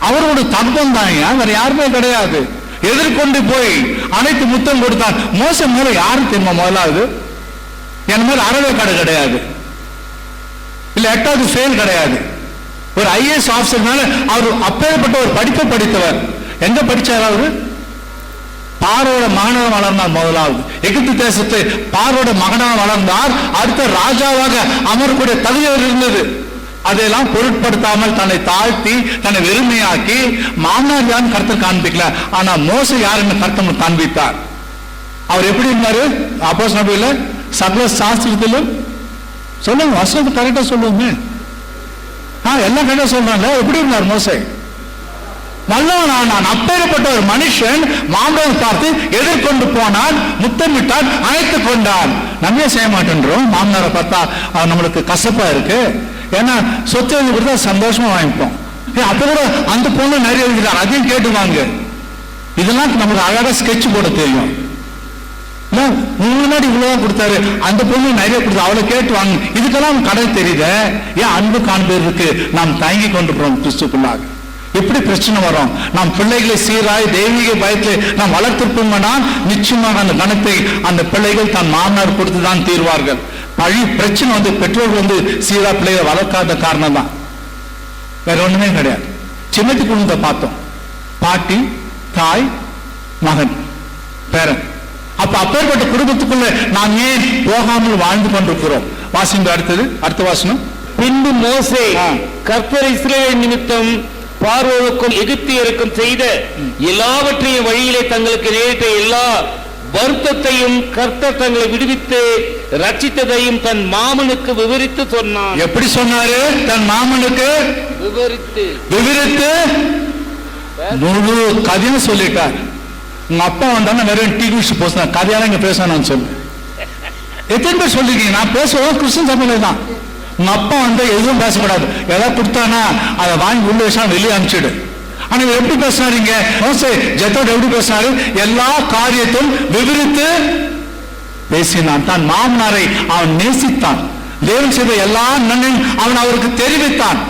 அவரோட தர்ப்பம் தான், வேற யாருமே கிடையாது. எதிர்கொண்டு போய் அனைத்து முத்தம் கொடுத்தான். மோச மேல யாரு தெரியுமா? முதலாவது என் மேல அறவே கடை கிடையாது, இல்ல 8வது ஃபெயில் கிடையாது. ஒரு ஐஏஎஸ் ஆபீசர் மேல அவர் அப்பேற்பட்ட ஒரு படிப்பை படித்தவர். எங்க படிச்சார் அவரு? பார்வோட மகனாக வளர்ந்தார். முதலாவது எகிப்து தேசத்தை பார்வோட மகனாக வளர்ந்தார். அடுத்த ராஜாவாக அமரக்கூடிய தகுதி இருந்தது. அதையெல்லாம் பொருட்படுத்தாமல் தன்னை தாழ்த்தி தன்னை வெறுமையாக்கி மாமனார் யாரும் கர்த்தர் காண்பிக்கல. ஆனா மோசே யாருன்னு கர்த்தர் காண்பித்தார். அவர் எப்படி இருந்தாரு? அப்போஸ்தலர் நபியில சகல சாஸ்திரத்திலும் சொல்லுங்க, வசனத்தை கரெக்டா சொல்லுங்க. எல்லாம் கரெக்டா சொல்றாங்க. எப்படி இருந்தார் மோசே? நல்லவன். நான் அப்பேற்பட்ட ஒரு மனுஷன் மாமனாரை பார்த்து எதிர்கொண்டு போனான், முத்தமிட்டான், அழைத்துக் கொண்டான். நம்ம செய்ய மாட்டேன்றோம். மாமனாரை பார்த்தா நம்மளுக்கு கசப்பா இருக்கு. ஏன்னா சொத்து எழுதி கொடுத்தா சந்தோஷமா வாங்கிப்போம். அப்ப கூட அந்த பொண்ணு நிறைய எழுதிட்டார், அதையும் கேட்டுவாங்க. இதெல்லாம் நமக்கு அழகா ஸ்கெட்ச் போட தெரியும். முன்னாடி இவ்வளவுதான் கொடுத்தாரு, அந்த பொண்ணு நிறைய கொடுத்தா அவளை கேட்டு வாங்க. இதுக்கெல்லாம் கடை தெரியுத. ஏன் அன்பு காண்பதற்கு நாம் தயங்கி கொண்டு போறோம் கிறிஸ்துக்குள்ளாக? எப்படி பிரச்சனை வரும்? நாம் பிள்ளைகளை சீராய் தெய்வீக பயத்தில் நாம் வளர்த்திருப்போம்னா நிச்சயமாக அந்த கணத்தை அந்த பிள்ளைகள் தான் மாமனார் கொடுத்துதான் தீர்வார்கள். பிரச்சனை வந்து பெற்றோர்கள் சீரா பிள்ளைகளை வளர்க்காத காரணம் தான், வேற ஒண்ணுமே கிடையாது. சின்னத்தி குடும்பத்தை பார்த்தோம், பாட்டி, தாய், மகன், பேரன். அப்ப அப்பேற்பட்ட குடும்பத்துக்குள்ள நாம் ஏன் போகாமல் வாழ்ந்து கொண்டிருக்கிறோம்? வாசிங்க அடுத்த வாசனம். பின்பு மோசே கர்த்தர் இஸ்ரவேல் நிமித்தம் பார்வோனுக்கும் எகிப்தியருக்கும் செய்த எல்லாவற்றையும் வழியிலே தங்களுக்கு நேரிட்ட எல்லா வருத்தத்தையும் கர்த்தர் தங்களை விடுவித்து ரட்சித்ததையும் தன் மாமனுக்கு விவரித்து சொன்னான். எப்படி சொன்னாரு? தன் மாமனுக்கு விவரித்து முழு கதையும் சொல்லிட்டார். உங்க அப்பா வந்தாலும் வெறும் டிவி போஸ்ட் கதையால இங்க பேசணும்னு சொல்லு. எத்தனை பேர் சொல்லிருக்கீங்க? நான் பேசுவோம் கிறிஸ்டின் சபையில தான். உங்க அப்பா வந்தா எதுவும் பேசக்கூடாது, ஏதாவது கொடுத்தானா அதை வாங்கி உள்ள வச்சா வெளியே அனுப்பிச்சிடு. ஆனா எப்படி பேசினாருங்க மோசே? ஜெத்தோடு எப்படி பேசினாரு? எல்லா காரியத்தையும் விவரித்து பேசினான். தான் மாமனாரை அவன் நேசித்தான். தேவன் செய்த எல்லா நன்மையும் அவன் அவருக்கு தெரிவித்தான்.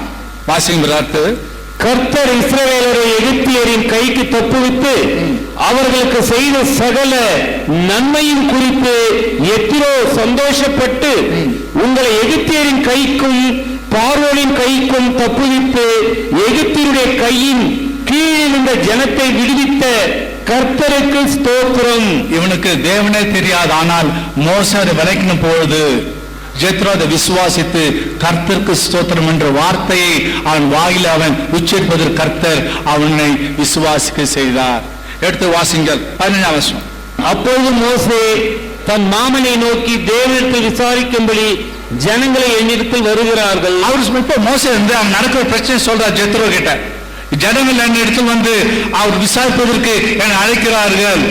வாசிங்க. கர்த்தர் இஸ்ரவேலரை எகிப்தியரின் கைக்கு தப்புவித்து அவர்களுக்கு செய்த சகல நன்மையும் குறித்து எத்திரோ சந்தோஷப்பட்டு உங்களை எகிப்தியரின் கைக்கும் பார்வோனின் கைக்கும் தப்புவித்து எகிப்தியருடைய கையின் கீழிருந்த ஜனத்தை விடுவித்த கர்த்தருக்கு ஸ்தோத்திரம். இவனுக்கு தேவனே தெரியாது, ஆனால் மோசே விளக்கின பொழுது ஜெத்ரோ அதை விசுவாசித்து கர்த்தருக்கு ஸ்தோத்திரம் என்ற வார்த்தையை அவன் வாயில அவன் உச்சரிப்பதற்கு கர்த்தர் அவனை விசுவாசிக்க செய்தார். எடுத்து வாசிங்கள் 15ஆம் வசனம். அப்பொழுது மோசே தன் மாமனை நோக்கி தேவனிடத்தில் விசாரிக்கும்படி ஜனங்களை என்னிடத்தில் வருகிறார்கள். அவர் மோசே அவன் நடக்கிற பிரச்சனை சொல்றார் ஜெத்ரோ கிட்ட. ஜனங்கள் என்னிடத்தில் அவர் விசாரிப்பதற்கு என்னை அழைக்கிறார்கள்.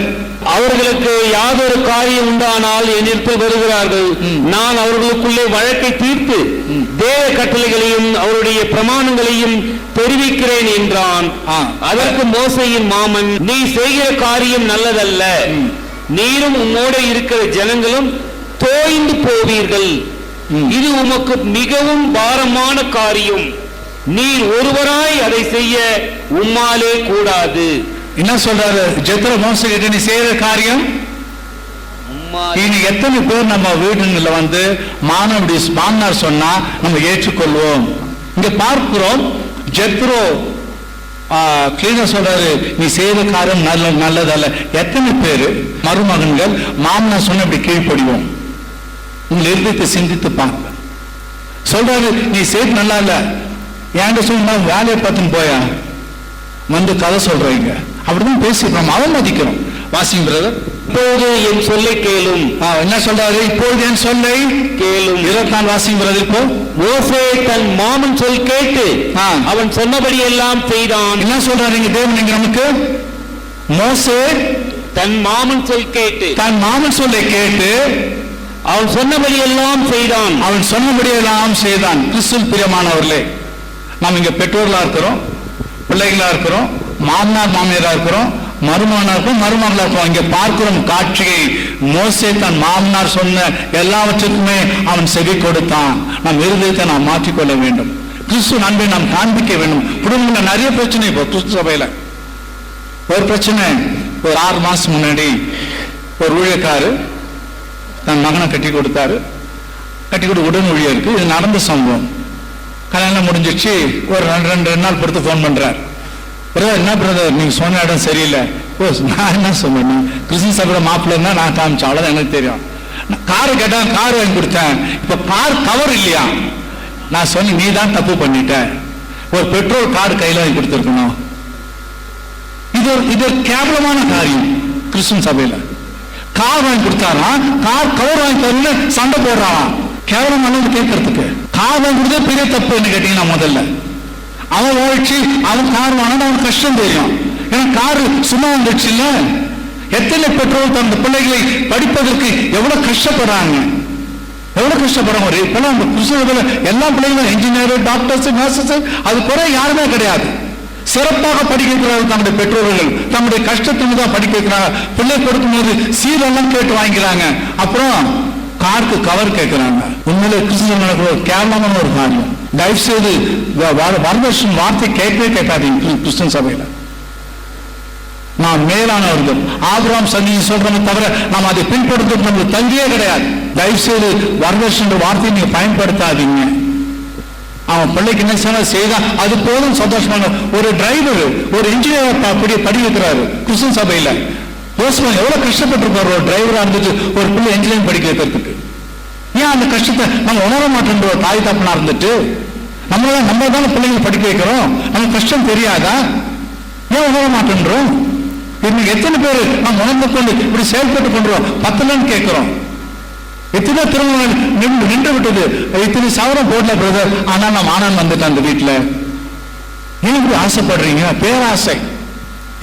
அவர்களுக்கு யாதொரு காரியம் உண்டானால் என்னிடத்தில் வருகிறார்கள். நான் அவர்களுக்குள்ளே வழக்கை தீர்த்து தேவ கட்டளைகளையும் அவருடைய பிரமாணங்களையும் தெரிவிக்கிறேன் என்றான். அதற்கு மோசேயின் மாமன், நீ செய்கிற காரியம் நல்லதல்ல, நீரும் உன்னோட இருக்கிற ஜனங்களும் தோய்ந்து போவீர்கள். இது உமக்கு மிகவும் பாரமான காரியம், நீர் ஒருவராய் அதை செய்ய உம்மாலே கூடாது. என்ன சொல்றாரு ஜெத்ரோ மோசே கிட்ட? நீ செய்யற காரியம் இனி எத்தனை பேர் நம்ம வீடுல மாமனார் சொன்னா நம்ம ஏற்றுக்கொள்வோம்? இங்க பார்க்கிறோம் ஜெத்ரோ கிளீனா சொல்றாரு, நீ செய்யற காரியம் நல்லதல்ல. எத்தனை பேர் மருமகன்கள் மாமனார் சொன்ன இப்படி கீழ்ப்படிவோம்? உங்களை இருதயத்தை சிந்தித்து பார்க்க சொல்றாரு, நீ செய்து நல்லா இல்ல, ஏன்ட சொன்னா வேலையை பார்த்துன்னு போயா கதை சொல்றீங்க. அப்படிதான் பேசிக்கிறோம், அவமதிக்கிறோம். வாசிங்க பிரதர். இப்போது என் சொல்லை கேளும். என்ன சொல்றாரு? இப்பொழுது என் சொல்லை கேளும். 24 வாசிங்கிறது. இப்போ மோசே தன் மாமன் சொல் கேட்டு அவன் சொன்னபடி எல்லாம் செய்தான். என்ன சொல்றாரு இங்க தேவன் இங்க நமக்கு? மோசே தன் மாமன் சொல் கேட்டு சொல்லை கேட்டு அவன் சொன்னபடி எல்லாம் செய்தான். கிறிஸ்துவில் பிரியமானவர்களே, நாம் இங்க பெற்றோர்களா இருக்கிறோம், பிள்ளைகளா இருக்கிறோம், மாமனார் மாமியாரா இருக்கிறோம், மருமகனா இருக்கும், மருமகளா இருக்கும். இங்க பார்க்கிறோம் காட்சியை. மோசே தன் மாமனார் சொன்ன எல்லாவற்றுக்குமே அவன் செவி கொடுத்தான். நம் இருதயத்தை நாம் மாற்றிக்கொள்ள வேண்டும். கிறிஸ்து அன்பை நாம் காண்பிக்க வேண்டும். குடும்பத்தில் நிறைய பிரச்சனை. இப்போ கிறிஸ்து சபையில ஒரு பிரச்சனை. ஒரு 6 மாசம் முன்னாடி ஒரு ஊழியக்காரு தன் மகனை கட்டி கொடுத்தாரு. கட்டி கொடுத்து உடன் ஊழியருக்கு இது நடந்த சம்பவம். கல்யாணம் முடிஞ்சிச்சு. ஒரு 2 நாள் பொறுத்து போன் பண்றார். பிரதர், என்ன பிரதர் நீங்க சொன்ன இடம் சரியில்லை. நான் என்ன சொன்னேன்? கிறிஸ்டின் சபையோட மாப்பிள்ளை நான் காமிச்சேன், அவ்வளவுதான் எனக்கு தெரியும். காரு கேட்டேன், கார் வாங்கி கொடுத்தேன். இப்ப கார் கவர் இல்லையா? நான் சொன்னேன், நீ தான் தப்பு பண்ணிட்ட. ஒரு பெட்ரோல் கார்டு கையில வாங்கி கொடுத்துருக்கணும். இது ஒரு கேவலமான காரியம். கிறிஸ்டின் சபையில கார் வாங்கி கொடுத்தாரா, கார் கவர் வாங்கி தரல சண்டை போடுறான். கேவலம் நல்லது கேட்கறதுக்கு. கார் வாங்கி கொடுத்தா பெரிய தப்பு என்ன கேட்டீங்கன்னா, முதல்ல அவன் வாழ்ச்சி, அவன் கார் வாங்கினா அவன் கஷ்டம் தெரியும். ஏன்னா காரு சும்மா வந்துடுச்சு இல்ல. எத்தனை பெற்றோர் தன் பிள்ளைகளை படிப்பதற்கு எவ்வளவு கஷ்டப்படுறாங்க, எவ்வளவு கஷ்டப்படுறாங்க. இப்பெல்லாம் அந்த கிறிஸ்தவ எல்லா பிள்ளைகளும் இன்ஜினியர், டாக்டர்ஸ், நர்சஸ், அது குறை யாருமே கிடையாது. சிறப்பாக படிக்க வைக்கிறார்கள் தம்முடைய பெற்றோர்கள். தம்முடைய கஷ்டத்துக்கு தான் படிக்க வைக்கிறாங்க. பிள்ளை கொடுக்கும் போது சீரெல்லாம் கேட்டு வாங்கிக்கிறாங்க. அப்புறம் காருக்கு கவர் கேட்கிறாங்க. உண்மையிலே கிறிஸ்தவ கேவலமான ஒரு காரியம். தயவு செய்து வரதட்சணை வார்த்தை கேட்கவே கேட்காதீங்க. கிறிஸ்தவ சபையில நாம் மேலானவர்கள் ஆபிரகாம் சந்ததியை சொல்றோமே தவிர நாம் அதை பின்படுத்த நமக்கு தங்கியே கிடையாது. தயவு செய்து வரதட்சணை வார்த்தையை நீங்க பயன்படுத்தாதீங்க. அவன் பிள்ளைக்கு என்ன செய்தா அது போதும் சந்தோஷமான. ஒரு டிரைவர், ஒரு இன்ஜினியர் படி வைக்கிறாரு கிறிஸ்தவ சபையில. எவ்வளவு கஷ்டப்பட்டிருப்பாரு ஒரு டிரைவரா இருந்துட்டு ஒரு பிள்ளை இன்ஜினியரிங் படிக்க வைக்கிறதுக்கு. ஏன் அந்த கஷ்டத்தை நம்ம உணர மாட்டேன்றோம்? தாய் தப்பனா இருந்துட்டு நம்ம தானே பிள்ளைங்களை படிக்க வைக்கிறோம். நமக்கு கஷ்டம் தெரியாதா? ஏன் உணர மாட்டேன்றோம்? இன்னைக்கு எத்தனை பேர் நாம் உணர்ந்து கொண்டு இப்படி செயல்பட்டு கொண்டுறோம்? 10 கேட்கிறோம். எத்தனை திருமணம் நின்று விட்டது. இத்தனை சவரம் போடல பிரதர், ஆனா நான் ஆனான் வந்துட்டேன் அந்த வீட்டுல. ஏன் இப்படி ஆசைப்படுறீங்க? பேராசை.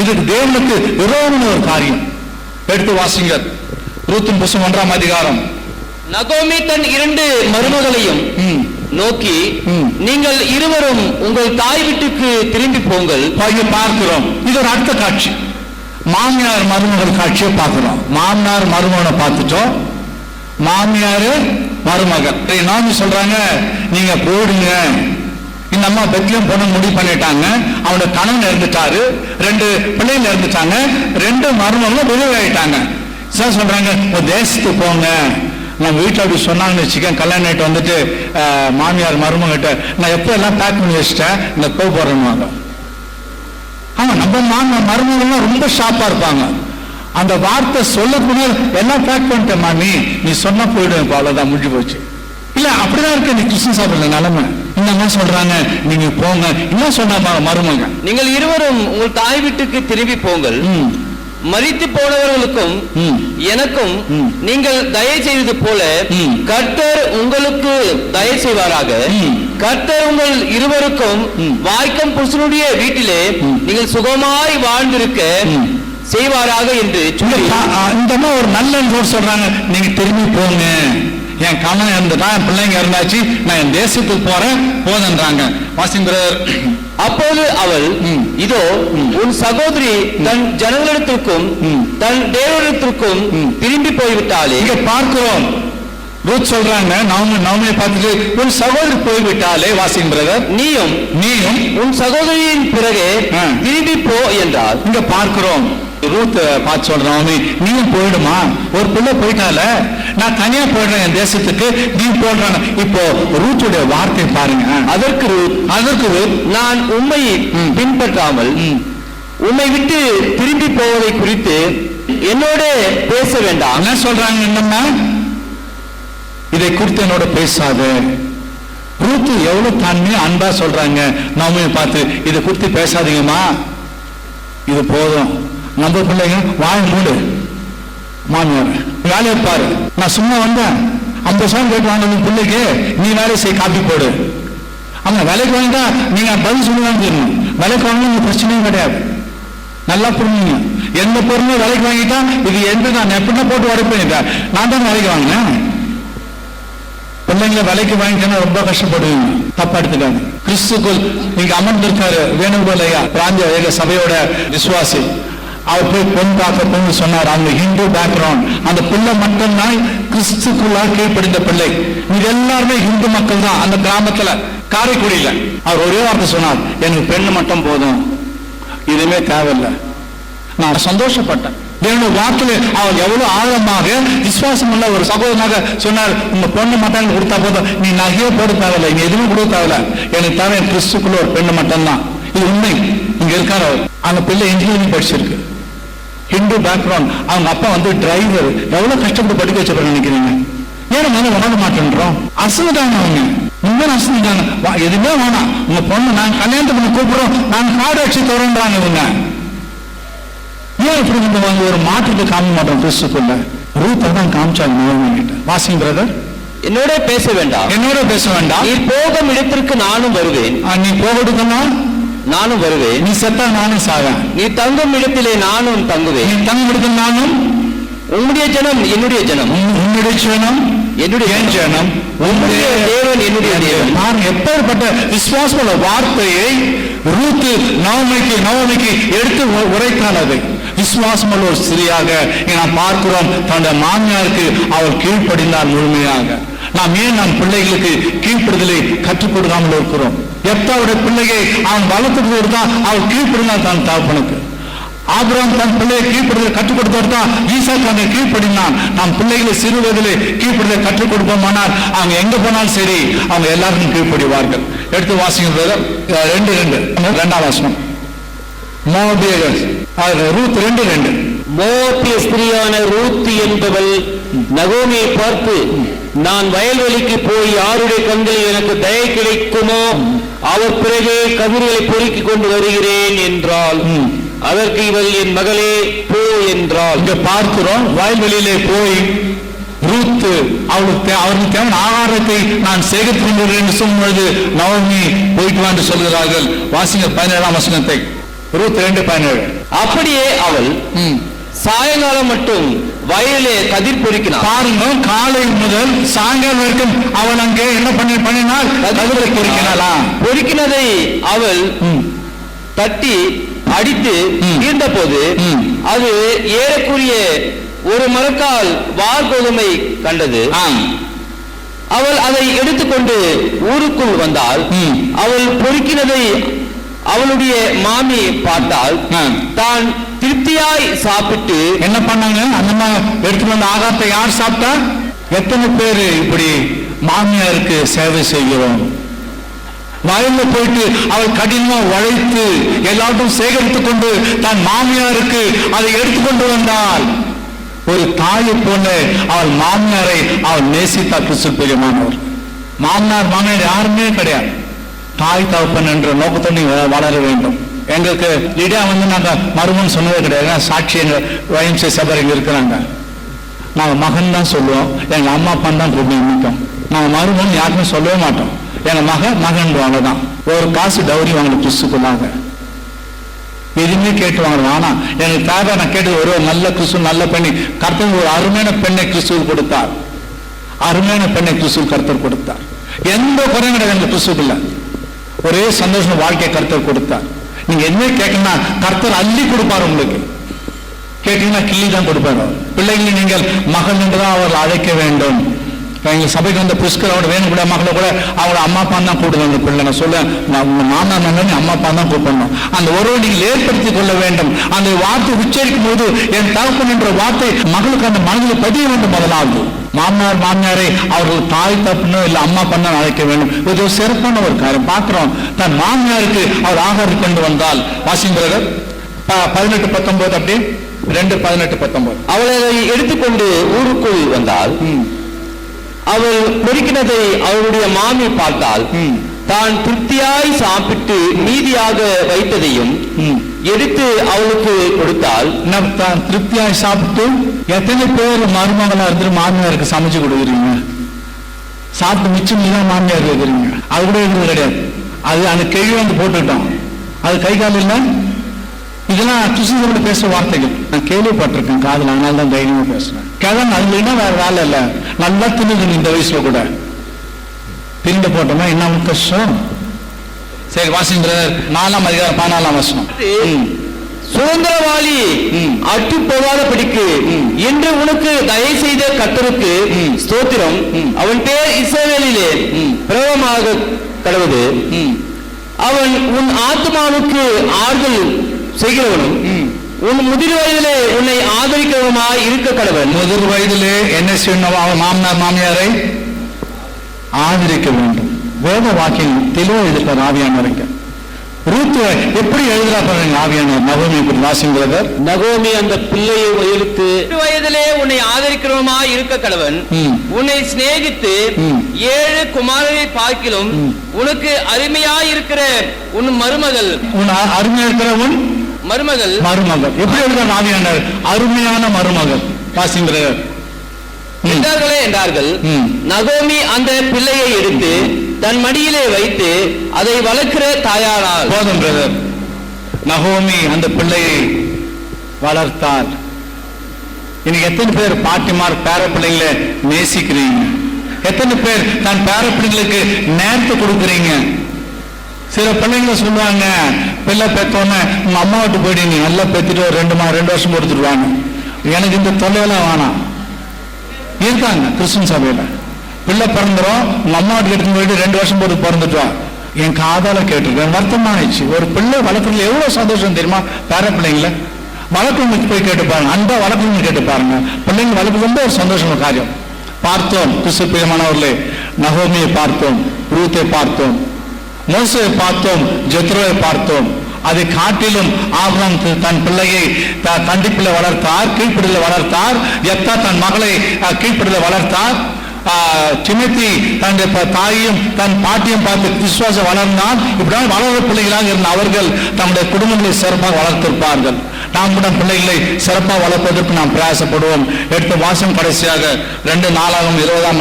இதுக்கு தேவனுக்கு விரோதமான ஒரு காரியம். எடுத்து வாசிங்க ரூத்தின் புஸ்தகம் 1ஆம் அதிகாரம். நகோமி தன் 2 மருமகளையும் நோக்கி, நீங்கள் இருவரும் உங்கள் தாய் வீட்டுக்கு திரும்பி போங்கள். பார்க்கிறோம். இது ஒரு அடுத்த காட்சி. மாமியார் மருமகள் காட்சியை பார்க்கிறோம். மாமனார் மருமகனை பார்த்துட்டோம். மாமியாரு மருமகள் நாம சொல்றாங்க, நீங்க போடுங்க. இந்த அம்மா பெட்லயும் போன முடிவு பண்ணிட்டாங்க. அவனோட கணவன் இருந்துட்டாரு, 2 பிள்ளைகள் இருந்துட்டாங்க, 2 மருமகளும் விதவையாயிட்டாங்க. சொல்றாங்க, தேசத்துக்கு போங்க. நம்ம வீட்டில் அப்படி சொன்னாங்கன்னு வச்சுக்கேன். கல்யாணம் ஆகிட்டு வந்துட்டு மாமியார் மருமகிட்ட நான் எப்போ எல்லாம் பேக் பண்ணி வச்சுட்டேன், இந்த போறேன்னு. ஆமா, நம்ம மருமகள்லாம் ரொம்ப ஷார்ப்பா இருப்பாங்க. அந்த வார்த்தை சொல்லக்கூடிய எல்லாம் பேக் பண்ணிட்டேன் மாமி, நீ சொன்ன போயிடும், அவ்வளவுதான், முடிஞ்சு போச்சு. இல்ல அப்படிதான் இருக்கு நீ கிறிஸ்டின் சாப்பிடல நிலைமை. என்ன சொல்றாங்க, நீங்க போங்க. என்ன சொன்ன மருமக, நீங்கள் இருவரும் உங்கள் தாய் வீட்டுக்கு திரும்பி போங்கள். மரித்து போனவர்களுக்கும் எனக்கும் நீங்கள் தயை செய்தது போல கர்த்தர் உங்களுக்கு தயை செய்வாராக. கர்த்தர் உங்கள் இருவருக்கும் வாய்க்கம் புருஷனுடைய வீட்டிலே நீங்கள் சுகமாய் வாழ்ந்திருக்க செய்வாராக என்று இந்த ஒரு நல்ல சொல்றாங்க. நீங்க திரும்பி போங்க. என் கணவன் இருந்துட்டா, என் பிள்ளைங்க இருந்தாச்சு, நான் என் தேசத்துக்கு போறேன் போதுன்றாங்க. வாசிங்கிறர். அப்போது அவள், இதோ உன் சகோதரி தன் ஜனங்களிடத்திற்கும் தன் தேவனிடத்திற்கும் திரும்பி போய்விட்டாலே. இங்க பார்க்கிறோம், ரூத் சொல்றாங்க, நவமியை பார்த்துட்டு உன் சகோதரி போய்விட்டாலே. வாசிங்கிறர். நீயும் உன் சகோதரியின் பிறகு திரும்பி போ என்றால். இங்க பார்க்கிறோம், ரூத் பார்த்து சொல்றான், நீயும் போயிடுமா, ஒரு பிள்ளை போயிட்டால, நான் தனியா போயிடுறேன் என் தேசத்துக்கு, நீ போடுறான். இப்போ ரூத்துடைய வார்த்தை பாருங்க. அதற்கு ரூத் நான் உண்மை பின்பற்றாமல் உண்மை விட்டு திரும்பி போவதை குறித்து என்னோட பேச வேண்டாம். என்ன சொல்றாங்க, என்னன்னா இதை குறித்து என்னோட பேசாத. ரூத்து எவ்வளவு தன்மையா அன்பா சொல்றாங்க. நாம பார்த்து இதை குறித்து பேசாதீங்கம்மா, இது போதும், நம்ம பிள்ளைங்க வாய் மூடு, மாமியார் வேலையை பாரு, நான் சும்மா வந்தேன் 50,000 கேட்டு வாங்க பிள்ளைக்கு, நீ வேலை செய், காப்பி போடு. ஆமா, வேலைக்கு வாங்கிட்டா நீங்க பதில் சொல்லுவாங்க தெரியணும். வேலைக்கு வாங்கினா பிரச்சனையும் கிடையாது. நல்லா புரிஞ்சுங்க. எந்த பொருளும் வேலைக்கு வாங்கிட்டா இது எந்த நான் எப்படின்னா போட்டு உடைப்பேன், நான் தான் வேலைக்கு வாங்கினேன். பிள்ளைங்களை விலைக்கு வாங்கிட்டேன்னா ரொம்ப கஷ்டப்படுவீங்க, தப்பா எடுத்துக்காங்க. கிறிஸ்துக்குள் இங்க அமர்ந்திருக்காரு வேணுகோலையா, பிராந்திய ஏக சபையோட விசுவாசி. அவர் போய் பொண்ணு பார்க்க பொண்ணு சொன்னார். அவங்க ஹிந்து பேக்ரவுண்ட், அந்த பிள்ளை மட்டும்தான் கிறிஸ்துக்குள்ளா கீழ்ப்படிந்த பிள்ளை. இது எல்லாருமே ஹிந்து மக்கள் தான். அந்த கிராமத்துல காரைக்குடியில அவர் ஒரே வார்த்தை சொன்னார், எனக்கு பெண்ணு மட்டும் போதும், இதுவுமே தேவையில்லை. நான் சந்தோஷப்பட்டேன். தேவனுடைய வார்த்தையில அவர் எவ்வளவு ஆழமாக விசுவாசம் உள்ள ஒரு சகோதரனாக சொன்னார், உங்க பொண்ணு மட்டும் கொடுத்தா போதும், நீ நகையே போட தேவையில்லை, நீ எதுவும் கொடுக்க தேவையில்லை, எனக்கு தேவை என் கிறிஸ்துக்குள்ள ஒரு பெண்ணு மட்டும்தான். இது உண்மை. இங்க இருக்காரு அந்த பிள்ளை இன்ஜினியரிங் படிச்சிருக்கு, ஹிந்து பேக்ரவுண்ட். அவங்க அப்பா டிரைவர். எவ்வளவு கஷ்டப்பட்டு படிக்க வச்சப்ப நினைக்கிறீங்க? ஏன் வந்து உணர மாட்டேன்றோம்? அசுதாங்க அவங்க, உண்மையான அசுதாங்க. எதுவுமே வேணாம், உங்க பொண்ணு நாங்க கல்யாணத்துக்கு பண்ணி கூப்பிடுறோம், நாங்க காடு அடிச்சு தரோன்றாங்க இவங்க. ஏன் இப்படி ஒரு மாற்றத்தை காமிக்க மாட்டோம் கிறிஸ்துக்குள்ள? ரூத்தை தான் காமிச்சாங்க. வாசிங் பிரதர், என்னோட பேச வேண்டாம், என்னோட பேச வேண்டாம். நீ போகும் இடத்திற்கு நானும் வருவேன். நீ போகட்டுக்கன்னா நானும் வருவேன். நீ செத்தா நானும் சாவேன். நீ தங்கும் இடத்திலே நானும் தங்குவேன். நீ தங்கும் இடத்தில் நானும். உன்னுடைய ஜனம் என்னுடைய ஜனம், உன்னுடைய ஜனம் என்னுடைய ஜனம், உன்னுடைய தேவன் என்னுடைய தேவன். நான் எப்பேற்பட்ட விசுவாசமுள்ள வார்த்தையை ரூத்து நவமிக்கு எடுத்து உரைத்தாள். அதை விசுவாசமுள்ள ஒரு ஸ்திரியாக நாம் பார்க்கிறோம். தன்னுடைய மாமியாருக்கு அவள் கீழ்ப்படிந்தார் முழுமையாக. நாம் ஏன் நம் பிள்ளைகளுக்கு கீழ்ப்படுதலை கற்றுக் கொடுக்காமல் இருக்கிறோம்? எப்தாவுடைய பிள்ளையை அவன் வளர்த்துட்டு கொடுத்தான், அவள் கீழ்ப்படினான் தன் தகப்பனுக்கு. ஆபிரகாம் தன் பிள்ளையை கீழ்ப்படுதலை கற்றுக் கொடுத்தான், ஈசாக்கு அங்கே கீழ்ப்படினான். நாம் பிள்ளைகளை சிறு வயதிலே கீழ்ப்படுதலை கற்றுக் கொடுப்போமானால் அவங்க எங்க போனாலும் சரி அவங்க எல்லாருக்கும் கீழ்ப்படிவார்கள். எடுத்து வாசிங்க 2:2 வாசனம். ரூத் 2:2. மோவாபிய ஸ்திரியான ரூத் என்பவள் நகோமியை பார்த்து, நான் வயல்வெளிக்கு போய் யாருடைய கண்களில் எனக்கு தயை கிடைக்குமோ அவர் பிறகு கதிர்களை பொறுக்கிக் கொண்டு வருகிறேன் என்றாள். அதற்கு இவள், என் மகளே போ என்றாள். இங்க பார்க்கிறோம், வயல்வெளியிலே போய் ரூத் அவருக்கு தேவையான ஆகாரத்தை நான் சேகரித்து கொண்டு வருகிறேன் என்று சொல்லும் பொழுது நவமி போயிட்டு வா என்று சொல்கிறார்கள். வாசிங்க 17ஆம் வசனத்தை. ரூத் 2:17. அப்படியே அவள் சாயங்காலம் மட்டும் வயலிலே கதிர் பொறுக்கினாள். பாருங்க, காலை முதல் சாயங்காலம் வரைக்கும் அவள் அங்கே என்ன பண்ணினால் கதிரை பொறுக்கினாளா? பொறுக்கினதை அவள் தட்டி அடித்து தீர்ந்த போது அது ஏறக்குரிய ஒரு மரக்கால் வார்கோதுமை கண்டது. அவள் அதை எடுத்துக்கொண்டு ஊருக்குள் வந்தாள். அவள் பொறுக்கினதை அவளுடைய மாமி பார்த்தால் தான் திருப்தியாய் சாப்பிட்டு என்ன பண்ணாங்க? அந்த எடுத்து வந்த ஆகாரத்தை யார் சாப்பிட்டா? எத்தனை பேரு இப்படி மாமியாருக்கு சேவை செய்கிறோம்? வயல்ல போயிட்டு அவள் கடினமா உழைத்து எல்லாத்தையும் சேகரித்துக் கொண்டு தன் மாமியாருக்கு அதை எடுத்துக்கொண்டு வந்தாள். ஒரு தாயை போல அவள் மாமியாரை அவள் நேசித்தா. கிறிஸ்து பிரியமானவர், மாமியார் யாருமே கிடையாது. தாய் தகப்பன் என்ற நோக்கத்தோடு வளர வேண்டும். எங்களுக்கு லிடியா நாங்க மருமன் சொன்னதே கிடையாது. சாட்சி எங்க வயம்சை சபர் இங்க இருக்கிறாங்க. நாங்க மகன் தான் சொல்லுவோம், எங்க அம்மா அப்பா தான் கூப்பிட்டோம். நாங்க மருமன் யாருமே சொல்லவே மாட்டோம். எங்க மகன் தான். ஒரு காசு டவுரி வாங்கணும் கிறிஸ்துக்குள்ளாங்க, எதுவுமே கேட்டு வாங்கணும். ஆனா எனக்கு தேவை, நான் கேட்டது ஒரு நல்ல கிறிஸ்து, நல்ல பெண்ணை கர்த்தர், ஒரு அருமையான பெண்ணை கிறிஸ்துவ கொடுத்தார். அருமையான பெண்ணை கிறிஸ்துவ கர்த்தர் கொடுத்தார். எந்த குறையும் கிடையாது எங்க கிறிஸ்துக்குள்ள. ஒரே சந்தோஷம் வாழ்க்கையை கர்த்தர் கொடுத்தார். நீங்க என்ன கேட்கணும்னா கர்த்தர் அள்ளி கொடுப்பார். உங்களுக்கு கேட்டீங்கன்னா கிள்ளி தான் கொடுப்பார். பிள்ளைகளை நீங்கள் மகள் என்றுதான் அவர்கள் அழைக்க வேண்டும். எங்க சபைக்கு வந்த புஷ்கரோட வேணும் கூட மகளை கூட அவங்கள அம்மா அப்பா தான் கூப்பிடுங்க. அந்த பிள்ளை நான் சொல்ல, உங்க மாமனா மகன் அம்மா அப்பா தான் கூப்பிடணும். அந்த உறவை நீங்கள் ஏற்படுத்திக் கொள்ள வேண்டும். அந்த வார்த்தை உச்சரிக்கும் போது என் தகப்பன் என்ற வார்த்தை மகளுக்கு அந்த மனதில் பதிய வேண்டும். முதலாவது மாமியாரை அவர்கள் தாய் தப்புன்னு இல்லை அம்மா பண்ண அழைக்க வேண்டும். இது ஒரு சிறப்பான ஒரு காரியம். பார்க்கிறோம், தன் மாமியாருக்கு அவர் ஆகாரம் கொண்டு வந்தால். வாசிங்கிறவர் 18-19 அப்படி 2:18-19. அவளை எடுத்துக்கொண்டு ஊருக்குள் வந்தால் அவள் பொறுக்கினதை அவளுடைய மாமி பார்த்தால் தான் திருப்தியாய் சாப்பிட்டு மீதியாக வைத்ததையும் எடுத்து அவளுக்கு கொடுத்தால் திருப்தியாய் சாப்பிட்டு எத்தனை பேர் மருமகளா இருந்து மாமியாருக்கு சமைச்சு கொடுக்குறீங்க? சாப்பிட்டு மிச்சம் தான் மாமியார் வைக்கிறீங்க. அது கூட இருக்கிறது கிடையாது. அது அந்த கேள்வி வந்து போட்டுக்கிட்டோம். அது கை கால் இல்லை. இதெல்லாம் கிறிஸ்துவோட பேசுற வார்த்தைகள் நான் கேள்விப்பட்டிருக்கேன் காதல். அதனால தான் தைரியமா பேசுறேன். கடன் அது இல்லைன்னா வேற வேலை இல்லை. நல்லா தின்னுது இந்த வயசுல கூட திண்டு போட்டோம்னா என்ன கஷ்டம். சரி வாசிங்க 4ஆம் அதிகாரம் 14ஆம் வசனம். சுதந்திரவாளி அட்டு போகாதபடிக்கு என்று உனக்கு தயை செய்த கர்த்தருக்கு ஸ்தோத்திரம். அவன் பேர் இஸ்ரவேலிலே பிரபலமாக கடவுது. அவன் உன் ஆத்மாவுக்கு ஆறுதல் செய்கிறவனும் உன் முதிர் வயதிலே உன்னை ஆதரிக்கிறவனுமாய் இருக்க கடவன். முதிர் வயதிலே என்ன செய்யணும்? அவன் மாமனார் மாமியாரை ஆதரிக்க வேண்டும். வேத வாக்கியம் தெளிவாக எழுதிருக்கார் ஆவியானவரைங்க. ரூத் எப்படி எழுதுறா பாருங்க ஆவியானவர். நகோமி வாசிங்கிறத நகோமி அந்த பிள்ளையை எடுத்து வயதிலே உன்னை ஆதரிக்கிறவனுமாய் இருக்க கடவன். உன்னை சிநேகித்து 7 குமாரரை பார்க்கிலும் உனக்கு அருமையாய் இருக்கிற உன் மருமகள். உன் அருமையா இருக்கிற உன் மருமகள் எப்படி எழுதுற ஆவியானவர்? அருமையான மருமகள் வாசிங்கிறவர் என்றார்கள். நகோமி அந்த பிள்ளையை எடுத்து தன் மடியிலே வைத்து அதை வளர்க்கிற தாயாரால். போதும் பிரதர். நகோமி அந்த பிள்ளையை வளர்த்தார். இன்னைக்கு எத்தனை பேர் பாட்டிமார் பேர பிள்ளைங்களை நேசிக்கிறீங்க? எத்தனை பேர் தன் பேர பிள்ளைங்களுக்கு நேரத்தை கொடுக்குறீங்க? சில பிள்ளைங்க சொல்லுவாங்க, பிள்ளை பெற்றோன்னு உங்க அம்மா விட்டு போயிடுங்க, நல்லா பெற்றுட்டு 2 வருஷம் கொடுத்துருவாங்க. எனக்கு இந்த தொல்லையெல்லாம் வேணாம். இருக்காங்க கிறிஸ்டின் சபையில பிள்ளை பிறந்துரும், உங்க அம்மா வீட்டுக்கு எடுத்து போயிட்டு 2 வருஷம் போட்டு பிறந்துட்டோம். என் காதால கேட்டிருக்கேன், வருத்தமாயிடுச்சு. ஒரு பிள்ளை வளர்க்கறதுல எவ்வளவு சந்தோஷம் தெரியுமா? பேர பிள்ளைங்கள வளர்க்கணும்னு போய் கேட்டு பாருங்க, அன்பா வளர்க்கணும்னு கேட்டு பாருங்க. பிள்ளைங்க வளர்க்க ரொம்ப ஒரு சந்தோஷமான காரியம். பார்த்தோம் கிறிஸ்து பிரியமானவர்களே, நகோமியை பார்த்தோம், ரூத்தை பார்த்தோம், மோசேயை பார்த்தோம், ஜெத்ரோவை பார்த்தோம். அதை காட்டிலும் ஆபிரகாம் தன் பிள்ளையை கண்டிப்பில் வளர்த்தார், கீழ்ப்படியில் வளர்த்தார். எப்தா தன் மகளை கீழ்ப்படியில் வளர்த்தார். திமோத்தி தன்னுடைய தாயையும் தன் பாட்டியும் பார்த்து விசுவாசம் வளர்ந்தான். இப்படிதான் வளர்ற பிள்ளைகளாக இருந்த அவர்கள் தம்முடைய குடும்பங்களை சிறப்பாக வளர்த்திருப்பார்கள். நாம் கூட பிள்ளைகளை சிறப்பாக வளர்ப்பதற்கு நாம் பிரயாசப்படுவோம். எடுத்த வாசம் கடைசியாக 2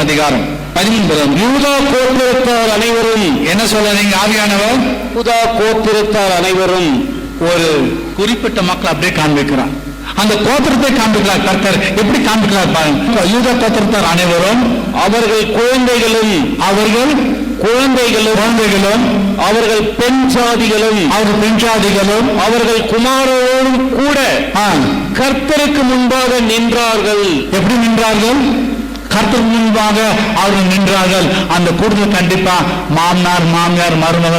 அதிகாரம் 13. யூதா கோத்திரத்தார் அனைவரும் என்ன சொல்ல நீங்க ஆவியானவர்? யூதா கோத்திரத்தார் அனைவரும் ஒரு குறிப்பிட்ட மக்கள் அப்படியே காண்பிக்கிறார். அந்த கோத்திரத்தை காண்பிக்கிறார் கர்த்தர். எப்படி காண்பிக்கிறார் பாருங்க. யூதா கோத்திரத்தார் அனைவரும் அவர்கள் குழந்தைகளும் அவர்கள் பெண் சாதிகளும் அவர்கள் குமாரோடும் கூட கர்த்தருக்கு முன்பாக நின்றார்கள். எப்படி நின்றார்கள்? கர்த்தருக்கு முன்பாக அவர்கள் நின்றார்கள். அந்த கூட்டத்தில் கண்டிப்பா மாமனார் மாமியார் மருமக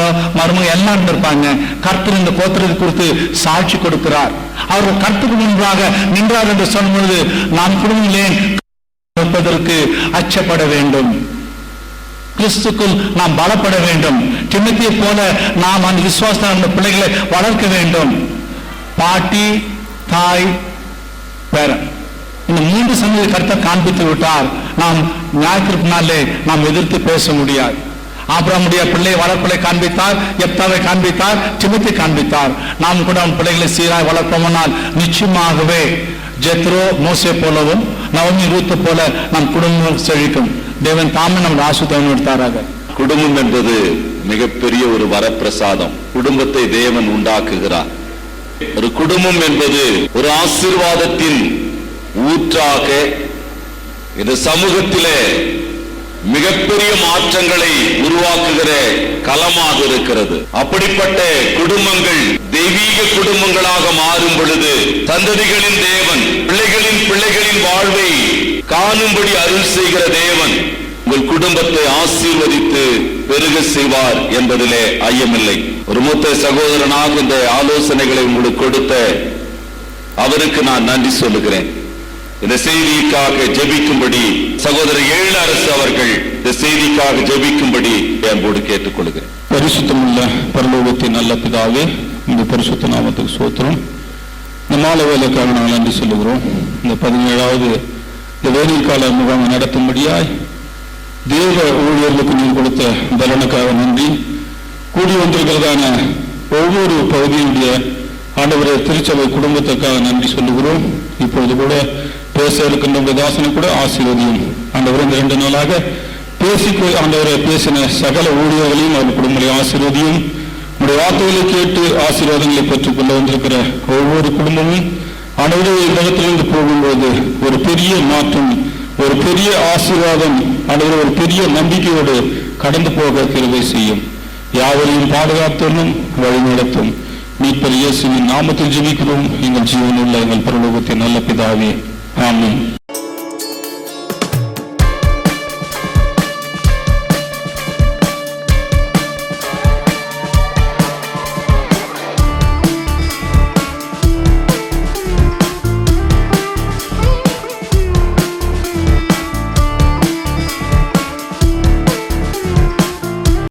எல்லாம் இருந்திருப்பாங்க. கர்த்தர் இந்த கோத்திரத்தை குறித்து சாட்சி கொடுக்கிறார். அவர்கள் கர்த்தருக்கு முன்பாக நின்றார் என்று சொல்லும் பொழுது நாம் குடும்பங்களே இருப்பதற்கு அச்சப்பட வேண்டும். கிறிஸ்துக்குள் நாம் பலப்பட வேண்டும். திமோத்தியை போல நாம் அந்த விசுவாச பிள்ளைகளை வளர்க்க வேண்டும். பாட்டி, தாய், பேரன், இந்த 3 சந்ததி கர்த்தர் காண்பித்து விட்டார். நாம் நியாயத்திற்கு நாளே நாம் எதிர்த்து பேச முடியாது. ஆபிரகாமுடைய பிள்ளை வளர்ப்பை காண்பித்தார், எப்தாவை காண்பித்தார், திமோத்தி காண்பித்தார். நாம் கூட நம் பிள்ளைகளை சீராய் வளர்ப்போமானால் நிச்சயமாகவே ஜெத்ரோ மோசே போலவும் நவமி ரூத் போல நம் குடும்பம் செழிக்கும். தேவன் தாமே நம்ம ஆசீர்வாதம் எடுத்தாராக. குடும்பம் என்பது மிகப்பெரிய ஒரு வரப்பிரசாதம். குடும்பத்தை தேவன் உண்டாக்குகிறார். ஒரு குடும்பம் என்பது ஒரு ஆசீர்வாதத்தின் ஊற்றாக இந்த சமூகத்திலே மிகப்பெரிய மாற்றங்களை உருவாக்குகிற களமாக இருக்கிறது. அப்படிப்பட்ட குடும்பங்கள் தெய்வீக குடும்பங்களாக மாறும் பொழுது சந்ததிகளின் தேவன் பிள்ளைகளின் வாழ்வை காணும்படி அருள் செய்கிற தேவன் உங்கள் குடும்பத்தை ஆசீர்வதித்து பெருக செய்வார் என்பதிலே ஐயமில்லை. ஒரு மூத்த சகோதரனாக இந்த ஆலோசனைகளை உங்களுக்கு கொடுத்த அவருக்கு நான் நன்றி சொல்லுகிறேன். இந்த செய்திக்காக ஜெபிக்கும்படி சகோதரர் எழிலரசு அவர்கள் இந்த செய்திக்காக ஜெபிக்கும்படி என்போடு கேட்டுக்கொள்கிறேன். பரிசுத்தமுள்ள பரலோகத்தின் நல்ல பிதாவே, இந்த பரிசுத்த நாமத்துக்கு ஸ்தோத்திரம். இந்த மாலை வேலைக்காக நாங்கள் நன்றி சொல்லுகிறோம். இந்த 17வது இந்த வேனில் கால முகாமை நடத்தும்படியாய் தேவ ஊழியர்களுக்கு நீர் கொடுத்த பலனுக்காக நன்றி. கூடி வந்திருக்கிறதான ஒவ்வொரு பகுதியினுடைய ஆண்டவரே, திருச்சபை குடும்பத்துக்காக நன்றி சொல்லுகிறோம். இப்பொழுது கூட பேச இருக்கின்ற தாசனை கூட ஆசீர்வதியும். ஆண்டவரே, இந்த 2 நாளாக ஆண்டவரை பேசின சகல ஊழியர்களையும் அவர் குடும்பங்களை ஆசீர்வதியும். உங்களுடைய வார்த்தைகளை கேட்டு ஆசீர்வாதங்களை பெற்றுக் கொள்ள வந்திருக்கிற ஒவ்வொரு குடும்பமும் ஆண்டவரே, இந்த இடத்திலிருந்து போகும்போது ஒரு பெரிய மாற்றம், ஒரு பெரிய ஆசீர்வாதம், ஆண்டவரே, ஒரு பெரிய நம்பிக்கையோடு கடந்து போக கிருபை செய்யும். யாவரையும் பாதுகாத்தலும் வழி நடத்தும். மீட்பர் இயேசுவின் நாமத்தில் ஜெபிக்கிறோம் எங்கள் ஜீவனுள்ள எங்கள் பரலோகத்தின் நல்ல பிதாவே, ஆமென்.